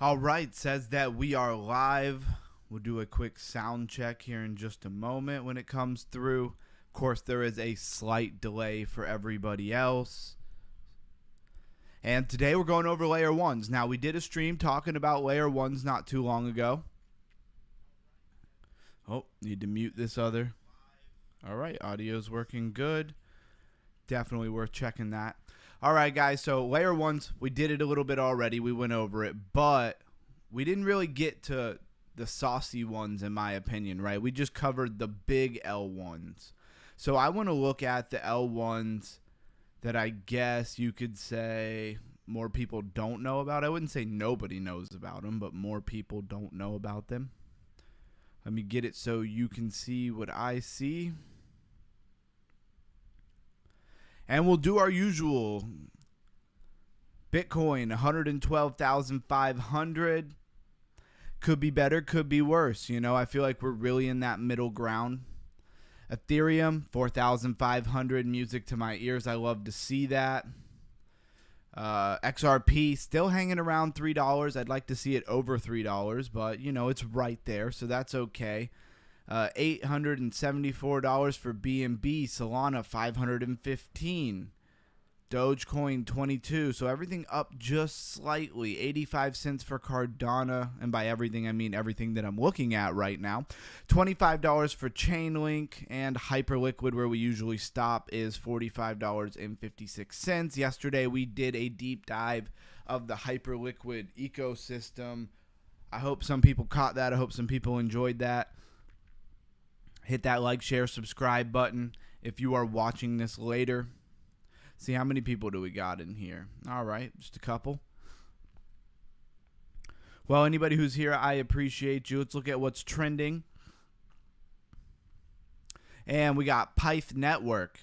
All right, says that we are live. We'll do a quick sound check here in just a moment when it comes through. Of course, there is a slight delay for everybody else. And today we're going over layer ones. Now, we did a stream talking about layer ones not too long ago. Oh, need to mute this other. All right, audio's working good. Definitely worth checking that. All right, guys, so layer ones, we did it a little bit already. We went over it, but we didn't really get to the saucy ones, in my opinion, right? We just covered the big L1s. So I want to look at the L1s that I guess you could say more people don't know about. I wouldn't say nobody knows about them, but more people don't know about them. Let me get it so you can see what I see. And we'll do our usual. Bitcoin, 112,500. Could be better, could be worse. You know, I feel like we're really in that middle ground. Ethereum, 4,500. Music to my ears. I love to see that. XRP, still hanging around $3. I'd like to see it over $3, but, you know, it's right there, so that's okay. $874 for BNB, Solana 515, Dogecoin 22, so everything up just slightly. 85 cents for Cardano, and by everything I mean everything that I'm looking at right now. $25 for Chainlink, and Hyperliquid, where we usually stop, is $45.56. Yesterday we did a deep dive of the Hyperliquid ecosystem. I hope some people caught that. I hope some people enjoyed that. Hit that like, share, subscribe button if you are watching this later. See, how many people do we got in here? All right, just a couple. Well, anybody who's here, I appreciate you. Let's look at what's trending. And we got Pyth Network.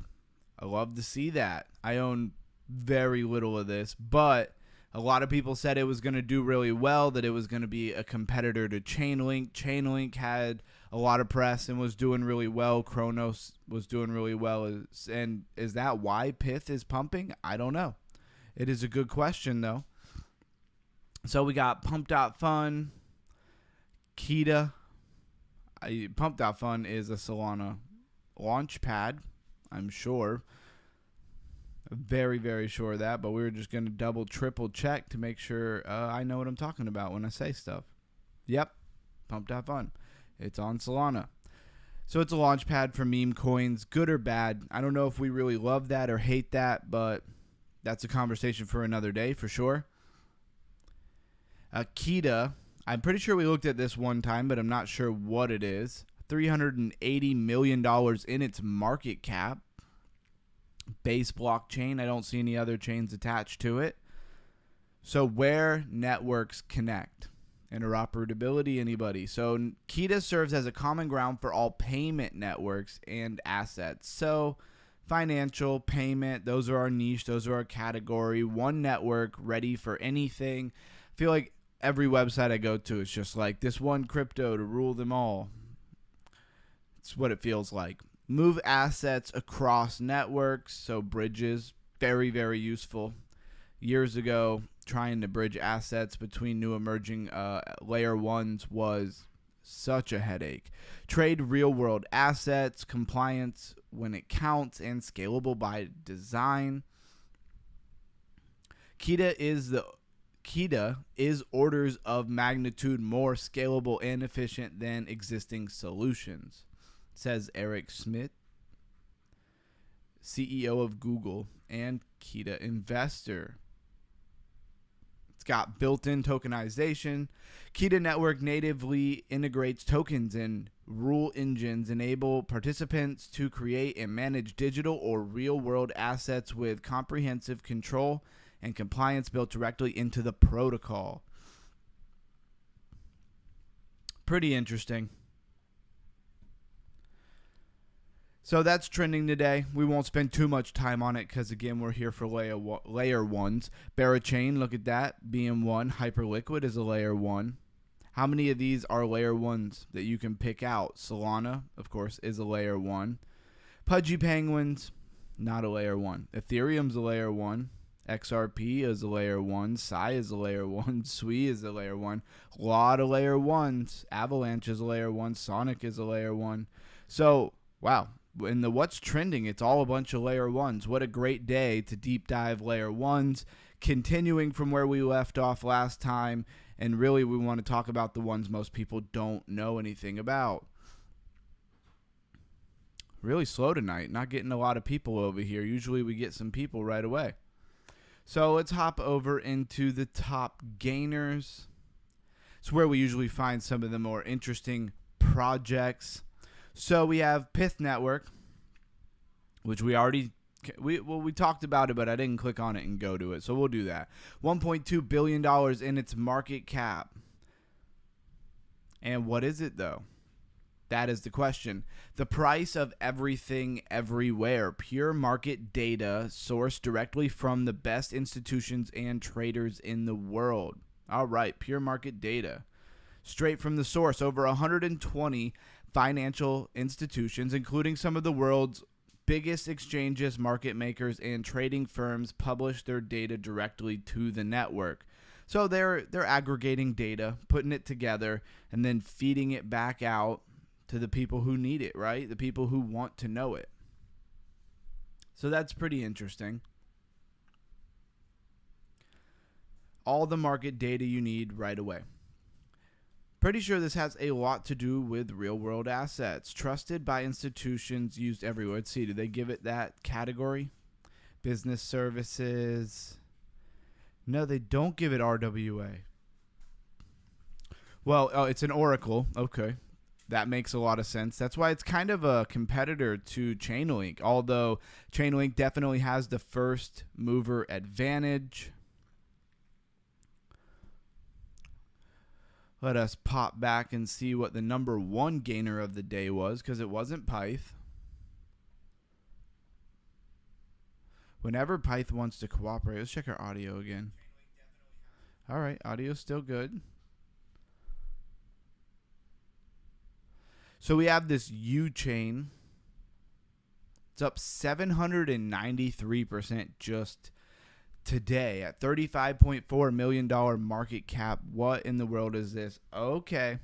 I love to see that. I own very little of this, but a lot of people said it was going to do really well, that it was going to be a competitor to Chainlink. Chainlink had a lot of press and was doing really well. Kronos was doing really well. And is that why Pyth is pumping? I don't know. It is a good question, though. So we got Pump.Fun, Kita. Pump.Fun is a Solana launch pad, I'm sure. Very, very sure of that, but we were just going to double, triple check to make sure I know what I'm talking about when I say stuff. Yep, Pump.Fun. It's on Solana. So it's a launch pad for meme coins, good or bad. I don't know if we really love that or hate that, but that's a conversation for another day for sure. Kita, I'm pretty sure we looked at this one time, but I'm not sure what it is. $380 million in its market cap. Base blockchain. I don't see any other chains attached to it. So where networks connect. Interoperability, anybody. So Kita serves as a common ground for all payment networks and assets. So financial, payment, those are our niche, those are our category. One network ready for anything. I feel like every website I go to is just like this one crypto to rule them all. It's what it feels like. Move assets across networks, so bridges, very, very useful. Years ago, trying to bridge assets between new emerging layer ones was such a headache. Trade real-world assets, compliance when it counts, and scalable by design. Kita is orders of magnitude more scalable and efficient than existing solutions, says Eric Schmidt, CEO of Google and Kita investor. It's got built-in tokenization. Kita Network natively integrates tokens and rule engines, enable participants to create and manage digital or real-world assets with comprehensive control and compliance built directly into the protocol. Pretty interesting. So that's trending today. We won't spend too much time on it because, again, we're here for layer ones. Barachain, look at that, being one. Hyperliquid is a layer one. How many of these are layer ones that you can pick out? Solana, of course, is a layer one. Pudgy Penguins, not a layer one. Ethereum's a layer one. XRP is a layer 1. Psi is a layer 1. Sui is a layer 1. A lot of layer 1s. Avalanche is a layer 1. Sonic is a layer 1. So, wow. In the what's trending, it's all a bunch of layer 1s. What a great day to deep dive layer 1s. Continuing from where we left off last time. And really, we want to talk about the ones most people don't know anything about. Really slow tonight. Not getting a lot of people over here. Usually we get some people right away. So let's hop over into the top gainers. It's where we usually find some of the more interesting projects. So we have Pith Network, which we talked about it, but I didn't click on it and go to it. So we'll do that. $1.2 billion in its market cap. And what is it, though? That is the question. The price of everything everywhere. Pure market data sourced directly from the best institutions and traders in the world. All right, pure market data. Straight from the source. Over 120 financial institutions, including some of the world's biggest exchanges, market makers, and trading firms, publish their data directly to the network. So they're aggregating data, putting it together, and then feeding it back out to the people who need it, right? The people who want to know it. So that's pretty interesting. All the market data you need right away. Pretty sure this has a lot to do with real-world assets. Trusted by institutions, used everywhere. Let's see, do they give it that category? Business services. No, they don't give it RWA. Well, oh, it's an Oracle. Okay. That makes a lot of sense. That's why it's kind of a competitor to Chainlink, although Chainlink definitely has the first mover advantage. Let us pop back and see what the number one gainer of the day was, because it wasn't Pyth. Whenever Pyth wants to cooperate, let's check our audio again. All right, audio's still good. So we have this U chain. It's up 793% just today at $35.4 million market cap. What in the world is this? Okay.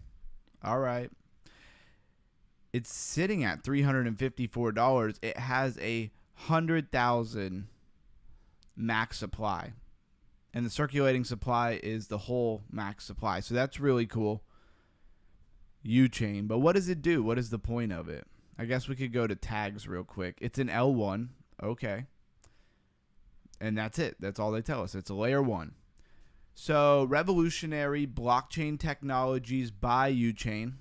All right. It's sitting at $354. It has a 100,000 max supply. And the circulating supply is the whole max supply. So that's really cool. U-chain. But what does it do? What is the point of it? I guess we could go to tags real quick. It's an L1. Okay. And that's it. That's all they tell us. It's a layer 1. So revolutionary blockchain technologies by U-chain.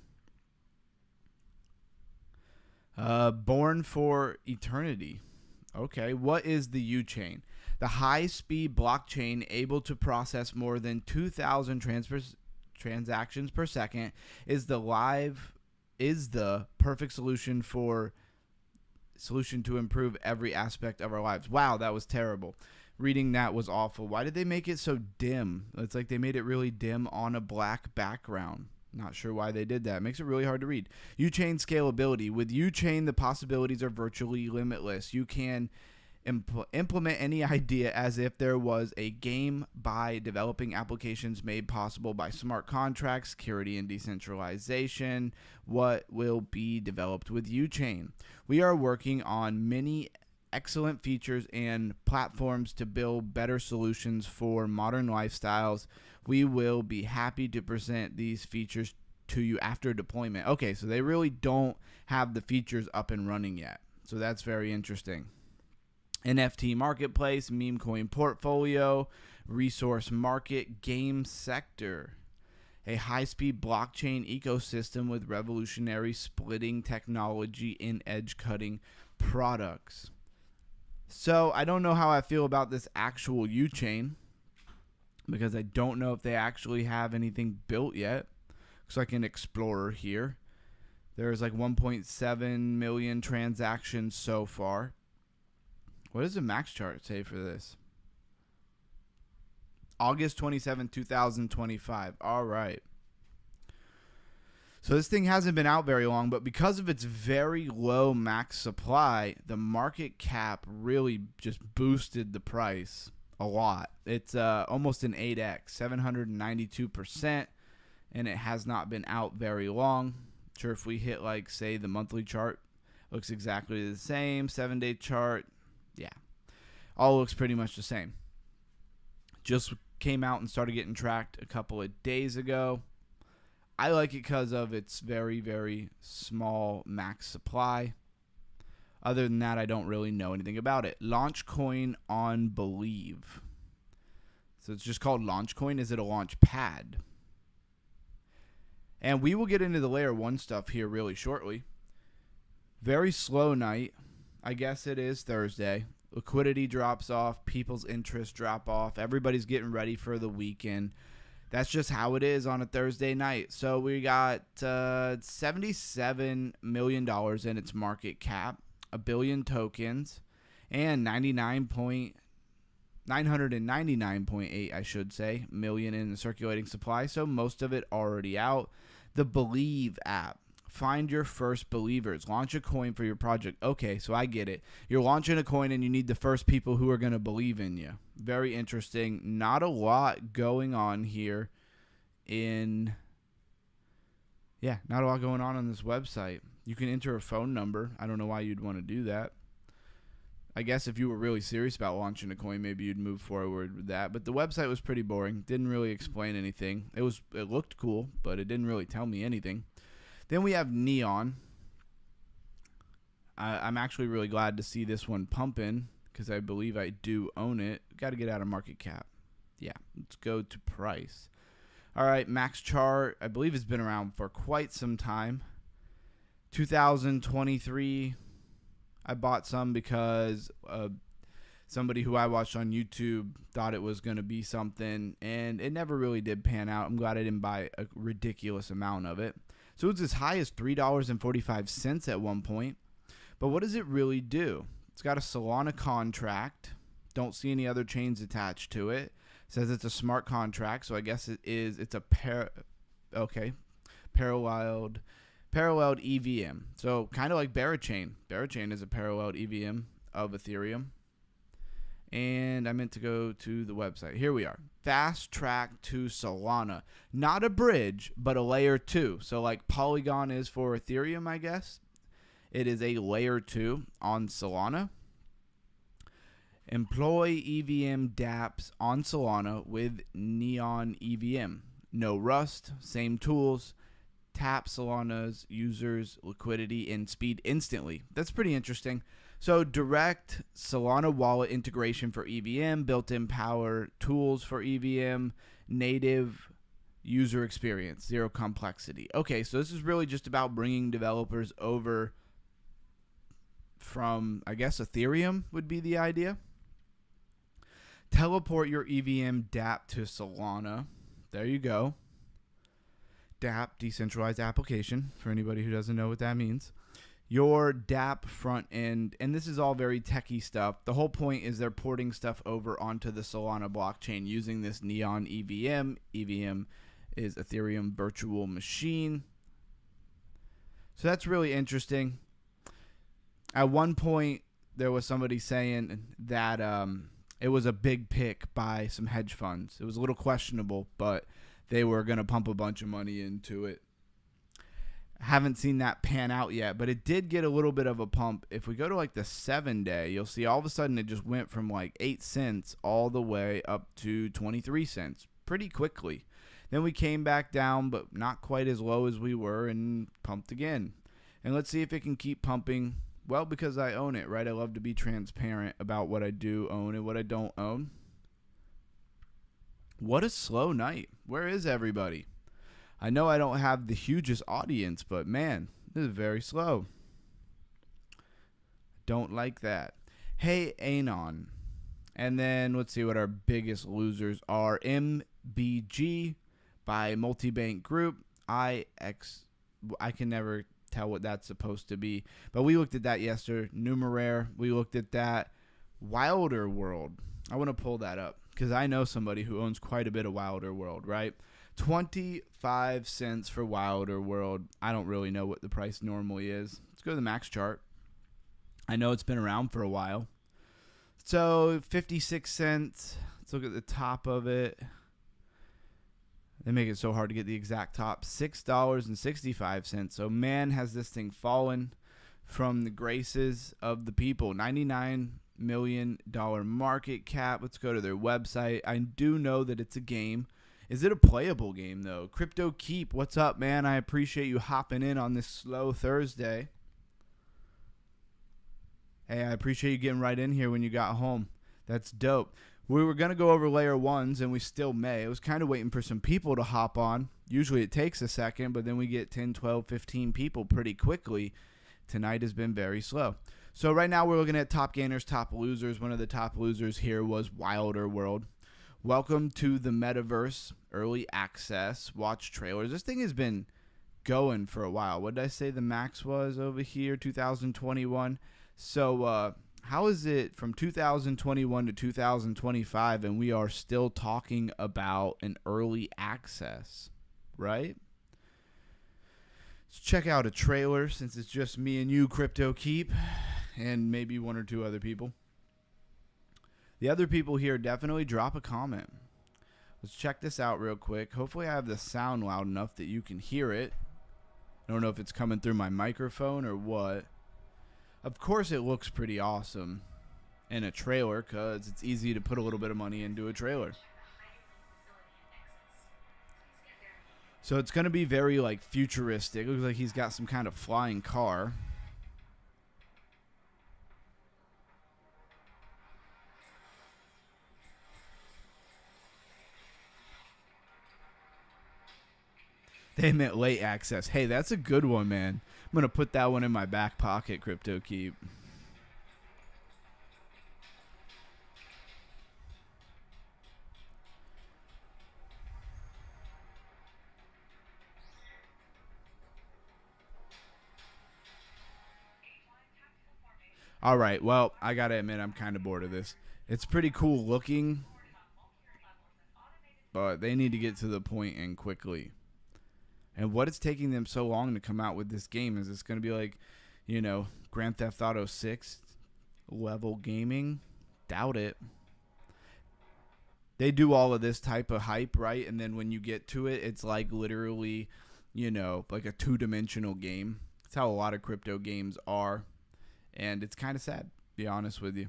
Born for eternity. Okay. What is the U-chain? The high-speed blockchain able to process more than 2,000 transactions per second is the perfect solution to improve every aspect of our lives. Wow, that was terrible. Reading that was awful. Why did they make it so dim? It's like they made it really dim on a black background. Not sure why they did that. It makes it really hard to read. U-chain scalability. With U-chain, the possibilities are virtually limitless. You can implement any idea as if there was a game by developing applications made possible by smart contracts, security, and decentralization. What will be developed with U-chain? We are working on many excellent features and platforms to build better solutions for modern lifestyles. We will be happy to present these features to you after deployment. Okay, so they really don't have the features up and running yet. So that's very interesting. NFT marketplace, meme coin portfolio, resource market, game sector. A high-speed blockchain ecosystem with revolutionary splitting technology in edge-cutting products. So I don't know how I feel about this actual U-chain, because I don't know if they actually have anything built yet. Looks like an Explorer here. There's like 1.7 million transactions so far. What does the max chart say for this? August 27, 2025. All right. So this thing hasn't been out very long, but because of its very low max supply, the market cap really just boosted the price a lot. It's almost an 8x, 792%, and it has not been out very long. Sure, if we hit, like, say, the monthly chart, looks exactly the same. 7-day chart, yeah, all looks pretty much the same. Just came out and started getting tracked a couple of days ago. I like it because of its very, very small max supply. Other than that, I don't really know anything about it. Launch coin on Believe. So it's just called launch coin. Is it a launch pad? And we will get into the layer 1 stuff here really shortly. Very slow night. I guess it is Thursday. Liquidity drops off. People's interest drop off. Everybody's getting ready for the weekend. That's just how it is on a Thursday night. So we got $77 million in its market cap, 1 billion tokens, and 999.8, I should say, million in the circulating supply. So most of it already out. The Believe app. Find your first believers. Launch a coin for your project. Okay, so I get it. You're launching a coin and you need the first people who are going to believe in you. Very interesting. Not a lot going on here not a lot going on this website. You can enter a phone number. I don't know why you'd want to do that. I guess if you were really serious about launching a coin, maybe you'd move forward with that. But the website was pretty boring. Didn't really explain anything. It looked cool, but it didn't really tell me anything. Then we have Neon. I'm actually really glad to see this one pumping because I believe I do own it. Got to get out of market cap. Yeah, let's go to price. All right, max chart. I believe it's been around for quite some time. 2023. I bought some because somebody who I watched on YouTube thought it was going to be something, and it never really did pan out. I'm glad I didn't buy a ridiculous amount of it. So it's as high as $3.45 at one point. But what does it really do? It's got a Solana contract. Don't see any other chains attached to it. Says it's a smart contract, so I guess it's a paralleled EVM. So kind of like Berachain. Berachain is a paralleled EVM of Ethereum. And I meant to go to the website. Here we are. Fast track to Solana. Not a bridge, but a layer 2. So like Polygon is for Ethereum, I guess. It is a layer 2 on Solana. Employ EVM dApps on Solana with Neon EVM. No Rust, same tools. Tap Solana's users' liquidity and speed instantly. That's pretty interesting. So direct Solana wallet integration for EVM, built-in power tools for EVM, native user experience, zero complexity. Okay, so this is really just about bringing developers over from, I guess, Ethereum would be the idea. Teleport your EVM dApp to Solana. There you go. dApp, decentralized application, for anybody who doesn't know what that means. Your dApp front end, and this is all very techie stuff. The whole point is they're porting stuff over onto the Solana blockchain using this Neon EVM. EVM is Ethereum Virtual Machine. So that's really interesting. At one point, there was somebody saying that it was a big pick by some hedge funds. It was a little questionable, but they were going to pump a bunch of money into it. Haven't seen that pan out yet, but it did get a little bit of a pump. If we go to like the 7-day, you'll see all of a sudden it just went from like 8 cents all the way up to 23 cents pretty quickly. Then we came back down, but not quite as low as we were, and pumped again. And let's see if it can keep pumping. Well, because I own it, right? I love to be transparent about what I do own and what I don't own. What a slow night. Where is everybody? I know I don't have the hugest audience, but man, this is very slow. Don't like that. Hey, Anon. And then let's see what our biggest losers are. MBG by Multibank Group. I can never tell what that's supposed to be, but we looked at that yesterday. Numeraire, we looked at that. Wilder World, I want to pull that up because I know somebody who owns quite a bit of Wilder World, right? 25 cents for Wilder World. I don't really know what the price normally is. Let's go to the max chart. I know it's been around for a while. So 56 cents. Let's look at the top of it. They make it so hard to get the exact top. $6.65. So man, has this thing fallen from the graces of the people. $99 million market cap. Let's go to their website. I do know that it's a game. Is it a playable game, though? Crypto Keep, what's up, man? I appreciate you hopping in on this slow Thursday. Hey, I appreciate you getting right in here when you got home. That's dope. We were going to go over layer ones, and we still may. I was kind of waiting for some people to hop on. Usually it takes a second, but then we get 10, 12, 15 people pretty quickly. Tonight has been very slow. So right now we're looking at top gainers, top losers. One of the top losers here was Wilder World. Welcome to the metaverse, early access, watch trailers. This thing has been going for a while. What did I say the max was over here? 2021. So how is it from 2021 to 2025 and we are still talking about an early access, right? Let's check out a trailer since it's just me and you, Crypto Keep, and maybe one or two other people. The other people here, definitely drop a comment. Let's check this out real quick. Hopefully I have the sound loud enough that you can hear it. I don't know if it's coming through my microphone or what. Of course it looks pretty awesome in a trailer because it's easy to put a little bit of money into a trailer. So it's going to be very like futuristic. It looks like he's got some kind of flying car. They meant late access. Hey, that's a good one, man. I'm going to put that one in my back pocket, Crypto Keep. All right, well, I got to admit I'm kind of bored of this. It's pretty cool looking, but they need to get to the point and quickly. And what is taking them so long to come out with this game? Is this going to be like, you know, Grand Theft Auto 6 level gaming? Doubt it. They do all of this type of hype, right? And then when you get to it, it's like literally, you know, like a two-dimensional game. That's how a lot of crypto games are. And it's kind of sad, to be honest with you.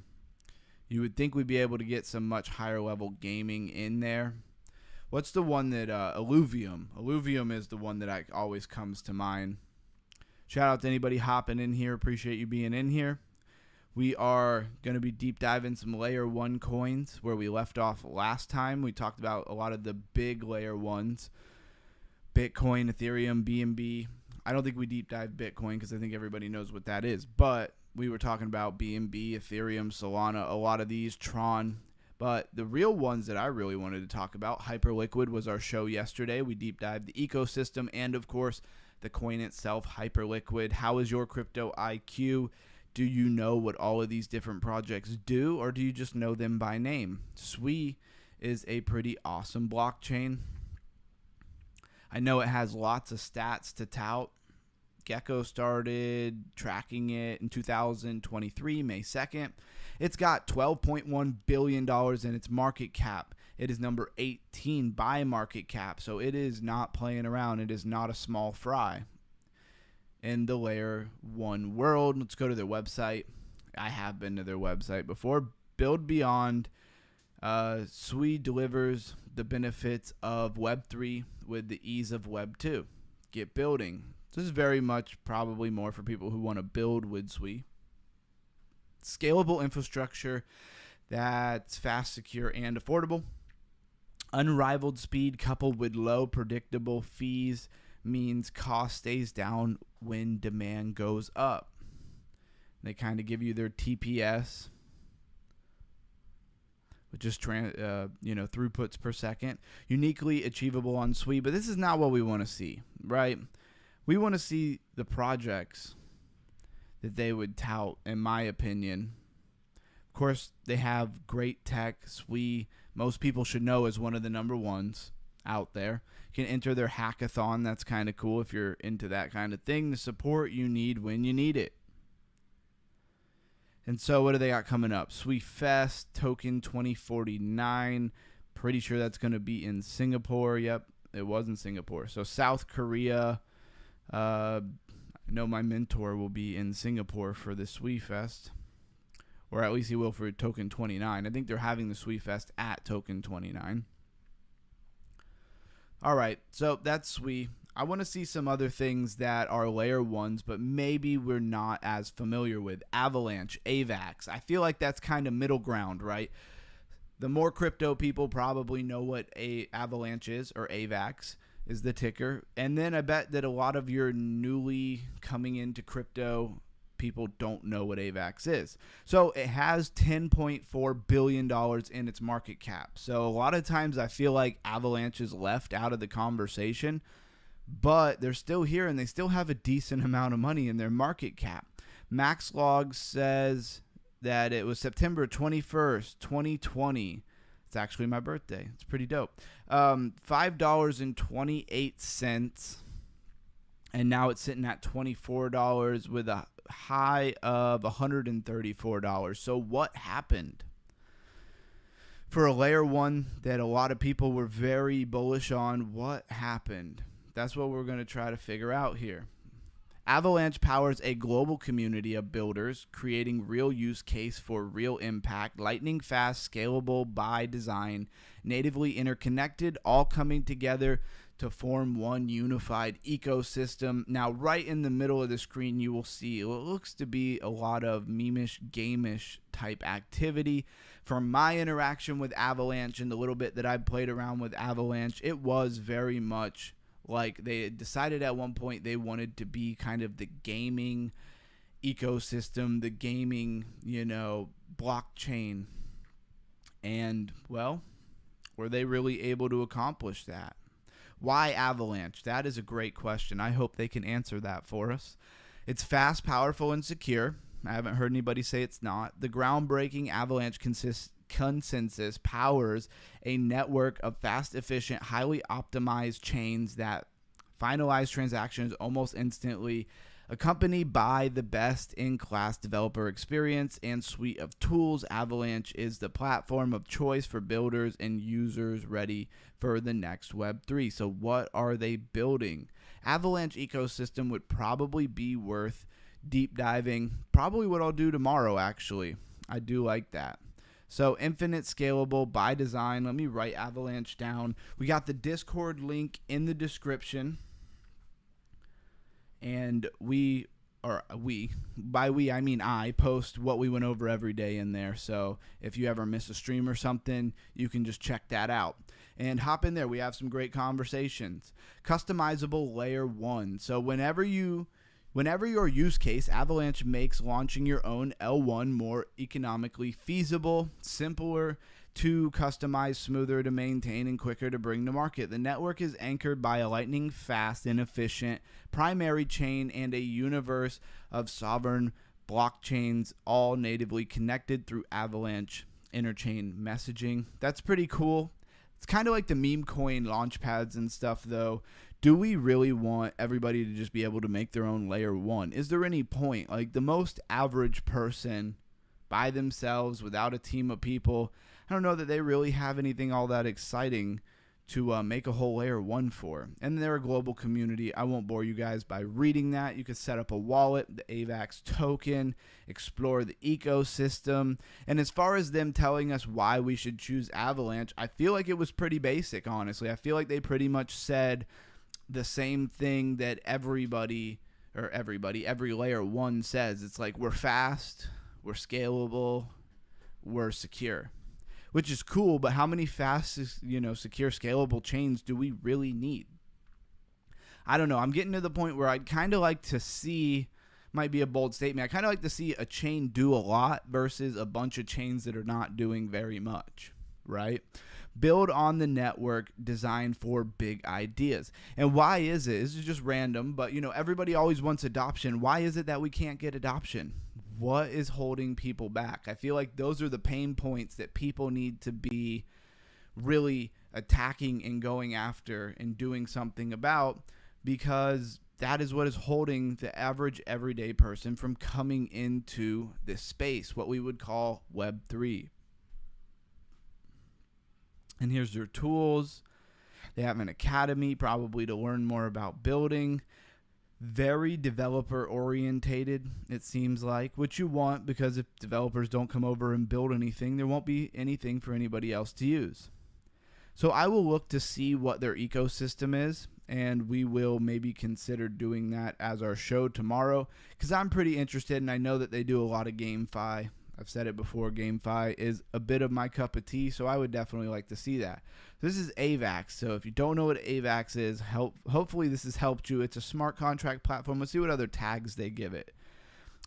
You would think we'd be able to get some much higher level gaming in there. What's the one that, Alluvium? Alluvium is the one that always comes to mind. Shout out to anybody hopping in here. Appreciate you being in here. We are going to be deep diving some layer 1 coins where we left off last time. We talked about a lot of the big layer 1s. Bitcoin, Ethereum, BNB. I don't think we deep dive Bitcoin because I think everybody knows what that is. But we were talking about BNB, Ethereum, Solana, a lot of these, Tron. But the real ones that I really wanted to talk about, Hyperliquid was our show yesterday. We deep dived the ecosystem and, of course, the coin itself, Hyperliquid. How is your crypto IQ? Do you know what all of these different projects do, or do you just know them by name? Sui is a pretty awesome blockchain. I know it has lots of stats to tout. Gecko started tracking it in 2023, May 2nd. It's got $12.1 billion in its market cap. It is number 18 by market cap, so it is not playing around. It is not a small fry in the layer 1 world. Let's go to their website. I have been to their website before. Build Beyond. Sui delivers the benefits of Web3 with the ease of Web2. Get building. This is very much probably more for people who want to build with Sui. Scalable infrastructure that's fast, secure, and affordable. Unrivaled speed coupled with low predictable fees means cost stays down when demand goes up. They kind of give you their TPS, which is throughputs per second. Uniquely achievable on Sui, but this is not what we want to see, right? We want to see the projects that they would tout, in my opinion. Of course, they have great tech. Sui, most people should know, is one of the number ones out there. You can enter their hackathon. That's kind of cool if you're into that kind of thing. The support you need when you need it. And so what do they got coming up? Sweet Fest, Token 2049. Pretty sure that's going to be in Singapore. Yep, it was in Singapore. So South Korea. I know my mentor will be in Singapore for the Sweet Fest. Or at least he will for Token 29. I think they're having the Sweet Fest at Token 29. All right, so that's Sweet. I want to see some other things that are layer ones, but maybe we're not as familiar with. Avalanche, AVAX. I feel like that's kind of middle ground, right? The more crypto people probably know what Avalanche is, or AVAX is the ticker. And then I bet that a lot of your newly coming into crypto people don't know what AVAX is. So it has $10.4 billion in its market cap. So a lot of times I feel like Avalanche is left out of the conversation, but they're still here and they still have a decent amount of money in their market cap. MaxLog says that it was September 21st, 2020. It's actually my birthday. It's pretty dope. $5.28. And now it's sitting at $24 with a high of $134. So what happened? For a layer one that a lot of people were very bullish on, what happened? That's what we're going to try to figure out here. Avalanche powers a global community of builders creating real use case for real impact, lightning fast, scalable by design, natively interconnected, all coming together to form one unified ecosystem. Now, right in the middle of the screen, you will see what looks to be a lot of memeish, gameish type activity. From my interaction with Avalanche and the little bit that I played around with Avalanche, it was very much like they decided at one point they wanted to be kind of the gaming ecosystem, the gaming, blockchain. And, well, were they really able to accomplish that? Why Avalanche? That is a great question. I hope they can answer that for us. It's fast, powerful, and secure. I haven't heard anybody say it's not. The groundbreaking Avalanche consensus powers a network of fast, efficient, highly optimized chains that finalize transactions almost instantly, accompanied by the best-in-class developer experience and suite of tools. Avalanche is the platform of choice for builders and users ready for the next Web3. So what are they building? Avalanche ecosystem would probably be worth deep diving. Probably what I'll do tomorrow, actually. I do like that. So infinite scalable by design. Let me write Avalanche down. We got the Discord link in the description. And by we I mean I post what we went over every day in there. So if you ever miss a stream or something, you can just check that out and hop in there. We have some great conversations. Customizable layer one. So whenever your use case, Avalanche makes launching your own L1 more economically feasible, simpler to customize, smoother to maintain, and quicker to bring to market. The network is anchored by a lightning fast and efficient primary chain and a universe of sovereign blockchains, all natively connected through Avalanche interchain messaging. That's pretty cool. It's kind of like the meme coin launch pads and stuff, though. Do we really want everybody to just be able to make their own layer one? Is there any point? Like the most average person by themselves without a team of people, I don't know that they really have anything all that exciting to make a whole layer one for. And they're a global community. I won't bore you guys by reading that. You could set up a wallet, the AVAX token, explore the ecosystem. And as far as them telling us why we should choose Avalanche, I feel like it was pretty basic, honestly. I feel like they pretty much said the same thing that every layer one says. It's like we're fast, we're scalable, we're secure. Which is cool, but how many fast, secure, scalable chains do we really need? I don't know. I'm getting to the point where I'd kind of like to see, might be a bold statement, I kind of like to see a chain do a lot versus a bunch of chains that are not doing very much, right? Build on the network designed for big ideas. And why is it? This is just random, but, everybody always wants adoption. Why is it that we can't get adoption? What is holding people back? I feel like those are the pain points that people need to be really attacking and going after and doing something about, because that is what is holding the average everyday person from coming into this space, what we would call Web3. And here's their tools. They have an academy probably to learn more about building. Very developer orientated, it seems like, which you want, because if developers don't come over and build anything, there won't be anything for anybody else to use. So I will look to see what their ecosystem is, and we will maybe consider doing that as our show tomorrow, because I'm pretty interested, and I know that they do a lot of GameFi. I've said it before, GameFi is a bit of my cup of tea, so I would definitely like to see that. This is AVAX, so if you don't know what AVAX is, hopefully this has helped you. It's a smart contract platform. Let's see what other tags they give it.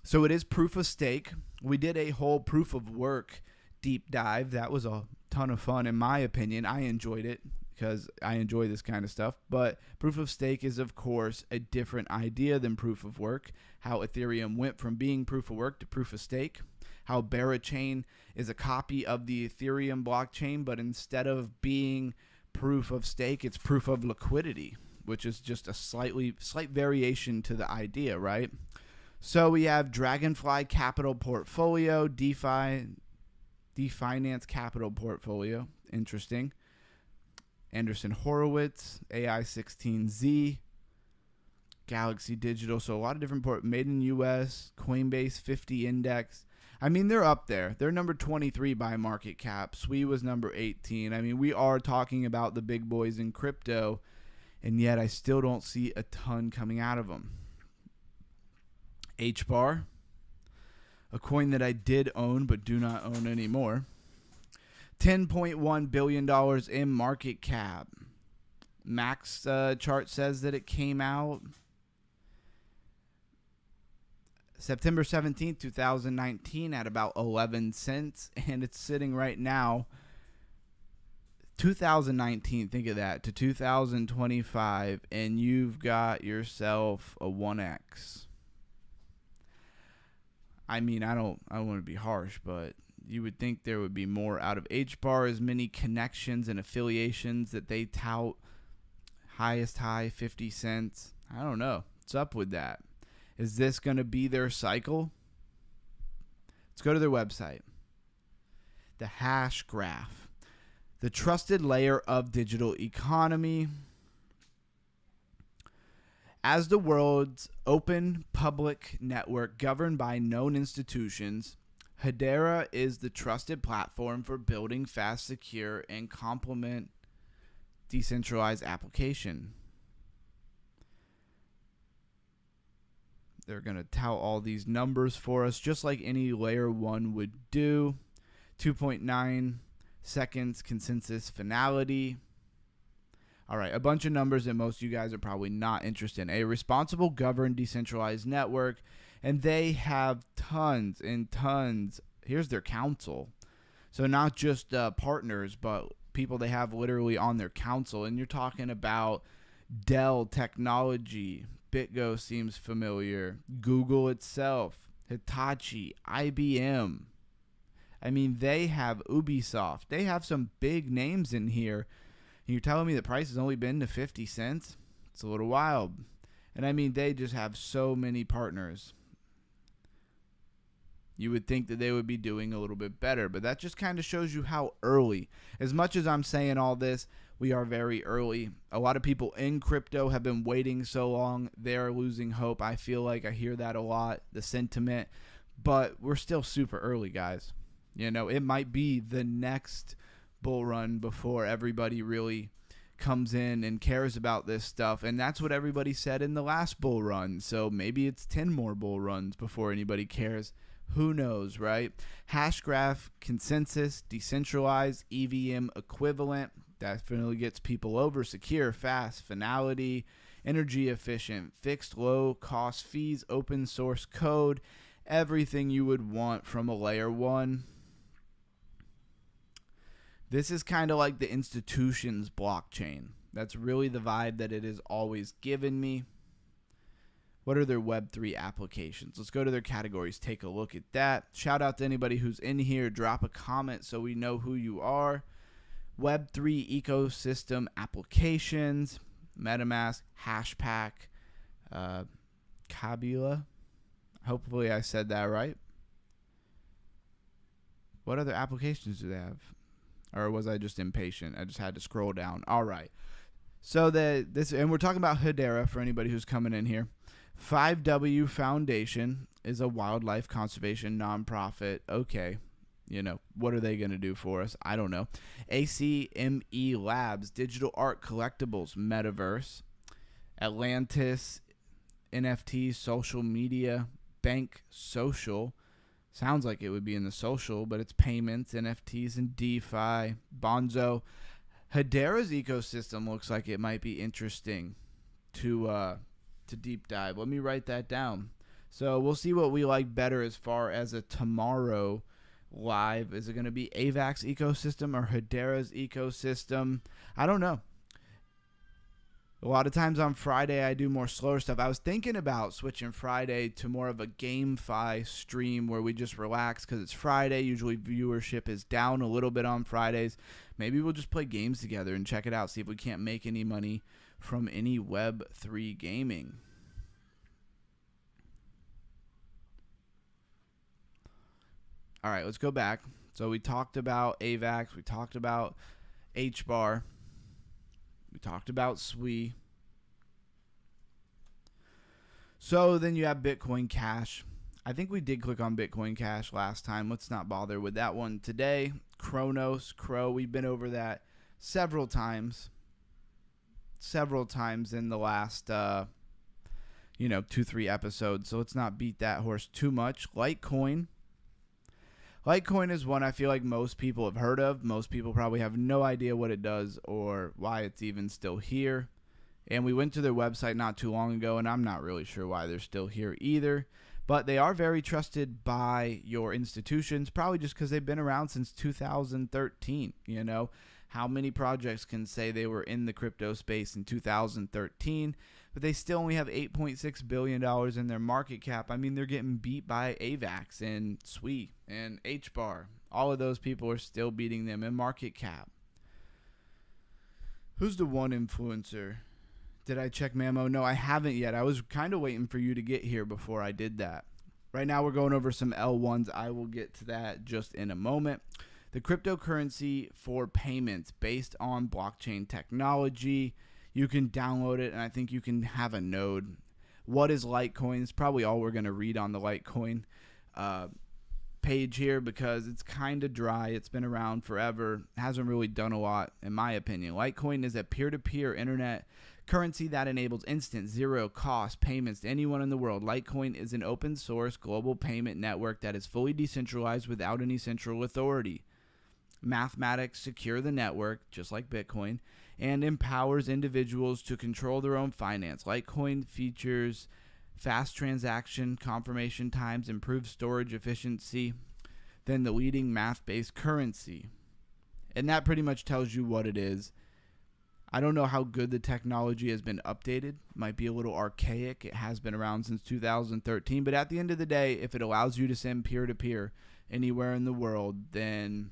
So it is proof of stake. We did a whole proof of work deep dive. That was a ton of fun, in my opinion. I enjoyed it because I enjoy this kind of stuff. But proof of stake is, of course, a different idea than proof of work. How Ethereum went from being proof of work to proof of stake. How Barachain is a copy of the Ethereum blockchain, but instead of being proof of stake, it's proof of liquidity, which is just a slight variation to the idea, right? So we have Dragonfly Capital Portfolio, DeFi, Finance Capital Portfolio, interesting. Anderson Horowitz, AI16Z, Galaxy Digital, so a lot of different made in US, Coinbase 50 Index. I mean, they're up there. They're number 23 by market cap. SWE was number 18. I mean, we are talking about the big boys in crypto, and yet I still don't see a ton coming out of them. HBAR, a coin that I did own but do not own anymore. $10.1 billion in market cap. Max chart says that it came out September 17th, 2019 at about 11 cents, and it's sitting right now, 2019, think of that, to 2025, and you've got yourself a 1x. I mean, I don't want to be harsh, but you would think there would be more out of HBAR, as many connections and affiliations that they tout. Highest high, 50 cents. I don't know. What's up with that? Is this going to be their cycle? Let's go to their website. The hash graph. The trusted layer of digital economy. As the world's open public network governed by known institutions, Hedera is the trusted platform for building fast, secure, and complement decentralized application. They're going to tout all these numbers for us, just like any layer 1 would do. 2.9 seconds consensus finality. All right, a bunch of numbers that most of you guys are probably not interested in. A responsible, governed, decentralized network, and they have tons and tons. Here's their council. So not just partners, but people they have literally on their council. And you're talking about Dell Technology, BitGo seems familiar, Google itself, Hitachi, IBM. I mean, they have Ubisoft. They have some big names in here. And you're telling me the price has only been to 50 cents? It's a little wild. And I mean, they just have so many partners. You would think that they would be doing a little bit better, but that just kind of shows you how early. As much as I'm saying all this, we are very early. A lot of people in crypto have been waiting so long. They're losing hope. I feel like I hear that a lot, the sentiment, but we're still super early, guys. You know, it might be the next bull run before everybody really comes in and cares about this stuff, and that's what everybody said in the last bull run. So maybe it's 10 more bull runs before anybody cares. Who knows, right? Hashgraph, consensus, decentralized, EVM equivalent. Definitely gets people over. Secure, fast, finality, energy efficient, fixed low cost fees, open source code. Everything you would want from a layer 1. This is kind of like the institution's blockchain. That's really the vibe that it has always given me. What are their Web3 applications? Let's go to their categories, take a look at that. Shout out to anybody who's in here. Drop a comment so we know who you are. Web3 ecosystem applications, MetaMask, Hashpack, Kabila. Hopefully I said that right. What other applications do they have? Or was I just impatient? I just had to scroll down. All right. So and we're talking about Hedera for anybody who's coming in here. 5W Foundation is a wildlife conservation nonprofit. Okay. What are they going to do for us? I don't know. ACME Labs, digital art collectibles, metaverse. Atlantis, NFTs, social media, Bank Social. Sounds like it would be in the social, but it's payments, NFTs, and DeFi. Bonzo. Hedera's ecosystem looks like it might be interesting to deep dive. Let me write that down. So we'll see what we like better as far as a tomorrow live. Is it going to be AVAX ecosystem or Hedera's ecosystem? I don't know. A lot of times on Friday, I do more slower stuff. I was thinking about switching Friday to more of a GameFi stream where we just relax because it's Friday. Usually viewership is down a little bit on Fridays. Maybe we'll just play games together and check it out, see if we can't make any money from any Web3 gaming. All right, let's go back. So we talked about AVAX. We talked about HBAR. We talked about SWI. So then you have Bitcoin Cash. I think we did click on Bitcoin Cash last time. Let's not bother with that one today. Crow. We've been over that several times in the last 2-3 episodes. So let's not beat that horse too much. Litecoin is one I feel like most people have heard of. Most people probably have no idea what it does or why it's even still here. And we went to their website not too long ago, and I'm not really sure why they're still here either. But they are very trusted by your institutions, probably just because they've been around since 2013. How many projects can say they were in the crypto space in 2013, but they still only have $8.6 billion in their market cap? I mean, they're getting beat by AVAX and SWI and HBAR. All of those people are still beating them in market cap. Who's the one influencer? Did I check Mamo? No, I haven't yet. I was kind of waiting for you to get here before I did that. Right now we're going over some L1s. I will get to that just in a moment. The cryptocurrency for payments based on blockchain technology. You can download it, and I think you can have a node. What is Litecoin? It's probably all we're going to read on the Litecoin page here because it's kind of dry. It's been around forever. Hasn't really done a lot, in my opinion. Litecoin is a peer-to-peer internet currency that enables instant, zero-cost payments to anyone in the world. Litecoin is an open-source global payment network that is fully decentralized without any central authority. Mathematics secure the network, just like Bitcoin, and empowers individuals to control their own finance. Litecoin features fast transaction confirmation times, improved storage efficiency than the leading math-based currency. And that pretty much tells you what it is. I don't know how good the technology has been updated. Might be a little archaic. It has been around since 2013. But at the end of the day, if it allows you to send peer-to-peer anywhere in the world, then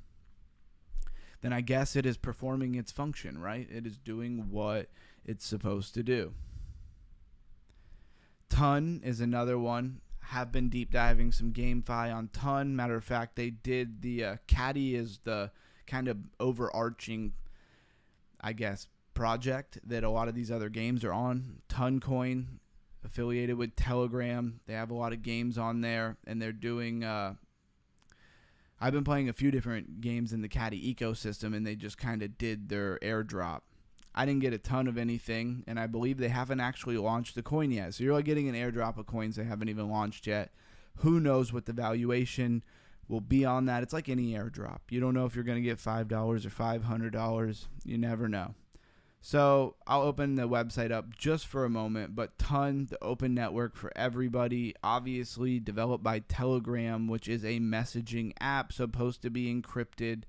I guess it is performing its function, right? It is doing what it's supposed to do. Ton is another one. Have been deep diving some GameFi on Ton. Matter of fact, they did the Caddy is the kind of overarching, I guess, project that a lot of these other games are on. Toncoin, affiliated with Telegram. They have a lot of games on there, and they're doing I've been playing a few different games in the Caddy ecosystem, and they just kind of did their airdrop. I didn't get a ton of anything, and I believe they haven't actually launched the coin yet. So you're like getting an airdrop of coins they haven't even launched yet. Who knows what the valuation will be on that? It's like any airdrop. You don't know if you're going to get $5 or $500. You never know. So I'll open the website up just for a moment, but Ton, the open network for everybody, obviously developed by Telegram, which is a messaging app supposed to be encrypted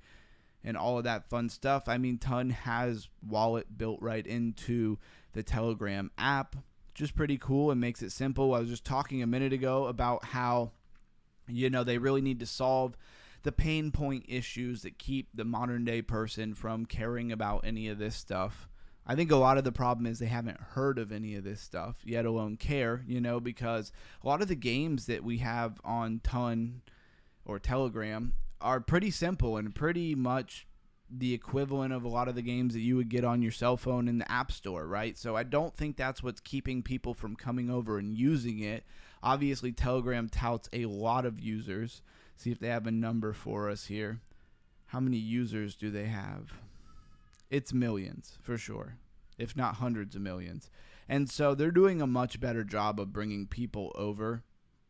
and all of that fun stuff. I mean, Ton has wallet built right into the Telegram app, which is pretty cool and makes it simple. I was just talking a minute ago about how, they really need to solve the pain point issues that keep the modern day person from caring about any of this stuff I think a lot of the problem is they haven't heard of any of this stuff, yet alone care, because a lot of the games that we have on Ton or Telegram are pretty simple and pretty much the equivalent of a lot of the games that you would get on your cell phone in the App Store, right? So I don't think that's what's keeping people from coming over and using it. Obviously, Telegram touts a lot of users. See if they have a number for us here. How many users do they have? It's millions, for sure, if not hundreds of millions. And so they're doing a much better job of bringing people over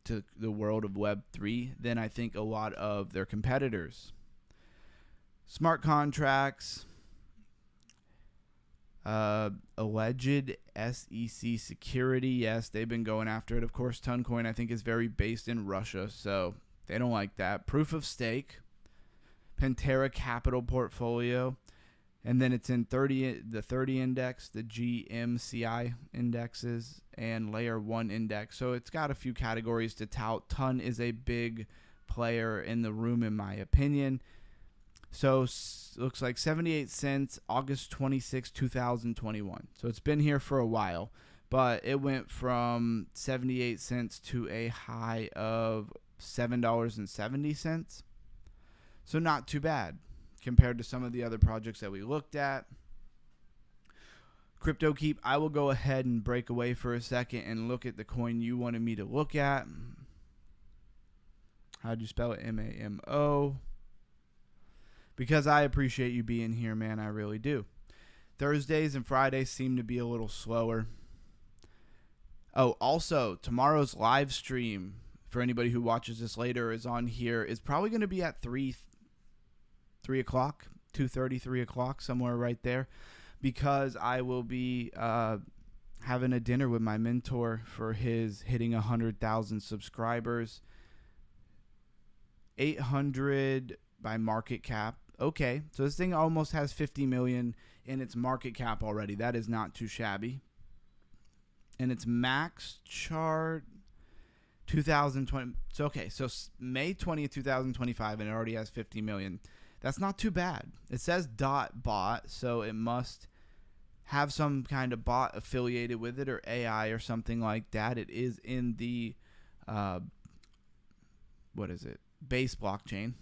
to the world of Web3 than I think a lot of their competitors. Smart contracts, alleged SEC security. Yes, they've been going after it. Of course, Toncoin, I think, is very based in Russia, so they don't like that. Proof of stake, Pantera Capital portfolio, and then it's in the 30 index, the GMCI indexes, and Layer 1 index. So it's got a few categories to tout. Ton is a big player in the room, in my opinion. So looks like 78 cents, August 26, 2021. So it's been here for a while, but it went from 78 cents to a high of $7.70. So not too bad compared to some of the other projects that we looked at. CryptoKeep, I will go ahead and break away for a second and look at the coin you wanted me to look at. How'd you spell it? M-A-M-O. Because I appreciate you being here, man. I really do. Thursdays and Fridays seem to be a little slower. Oh, also, tomorrow's live stream, for anybody who watches this later, is on here. Is probably going to be at 3 o'clock, 2:30, 3 o'clock, somewhere right there. Because I will be having a dinner with my mentor for his hitting 100,000 subscribers. 800 by market cap. Okay, so this thing almost has 50 million in its market cap already. That is not too shabby. And its max chart 2020. So okay, so May 20th, 2025, and it already has 50 million. That's not too bad. It says .bot, so it must have some kind of bot affiliated with it, or AI or something like that. It is in the base blockchain.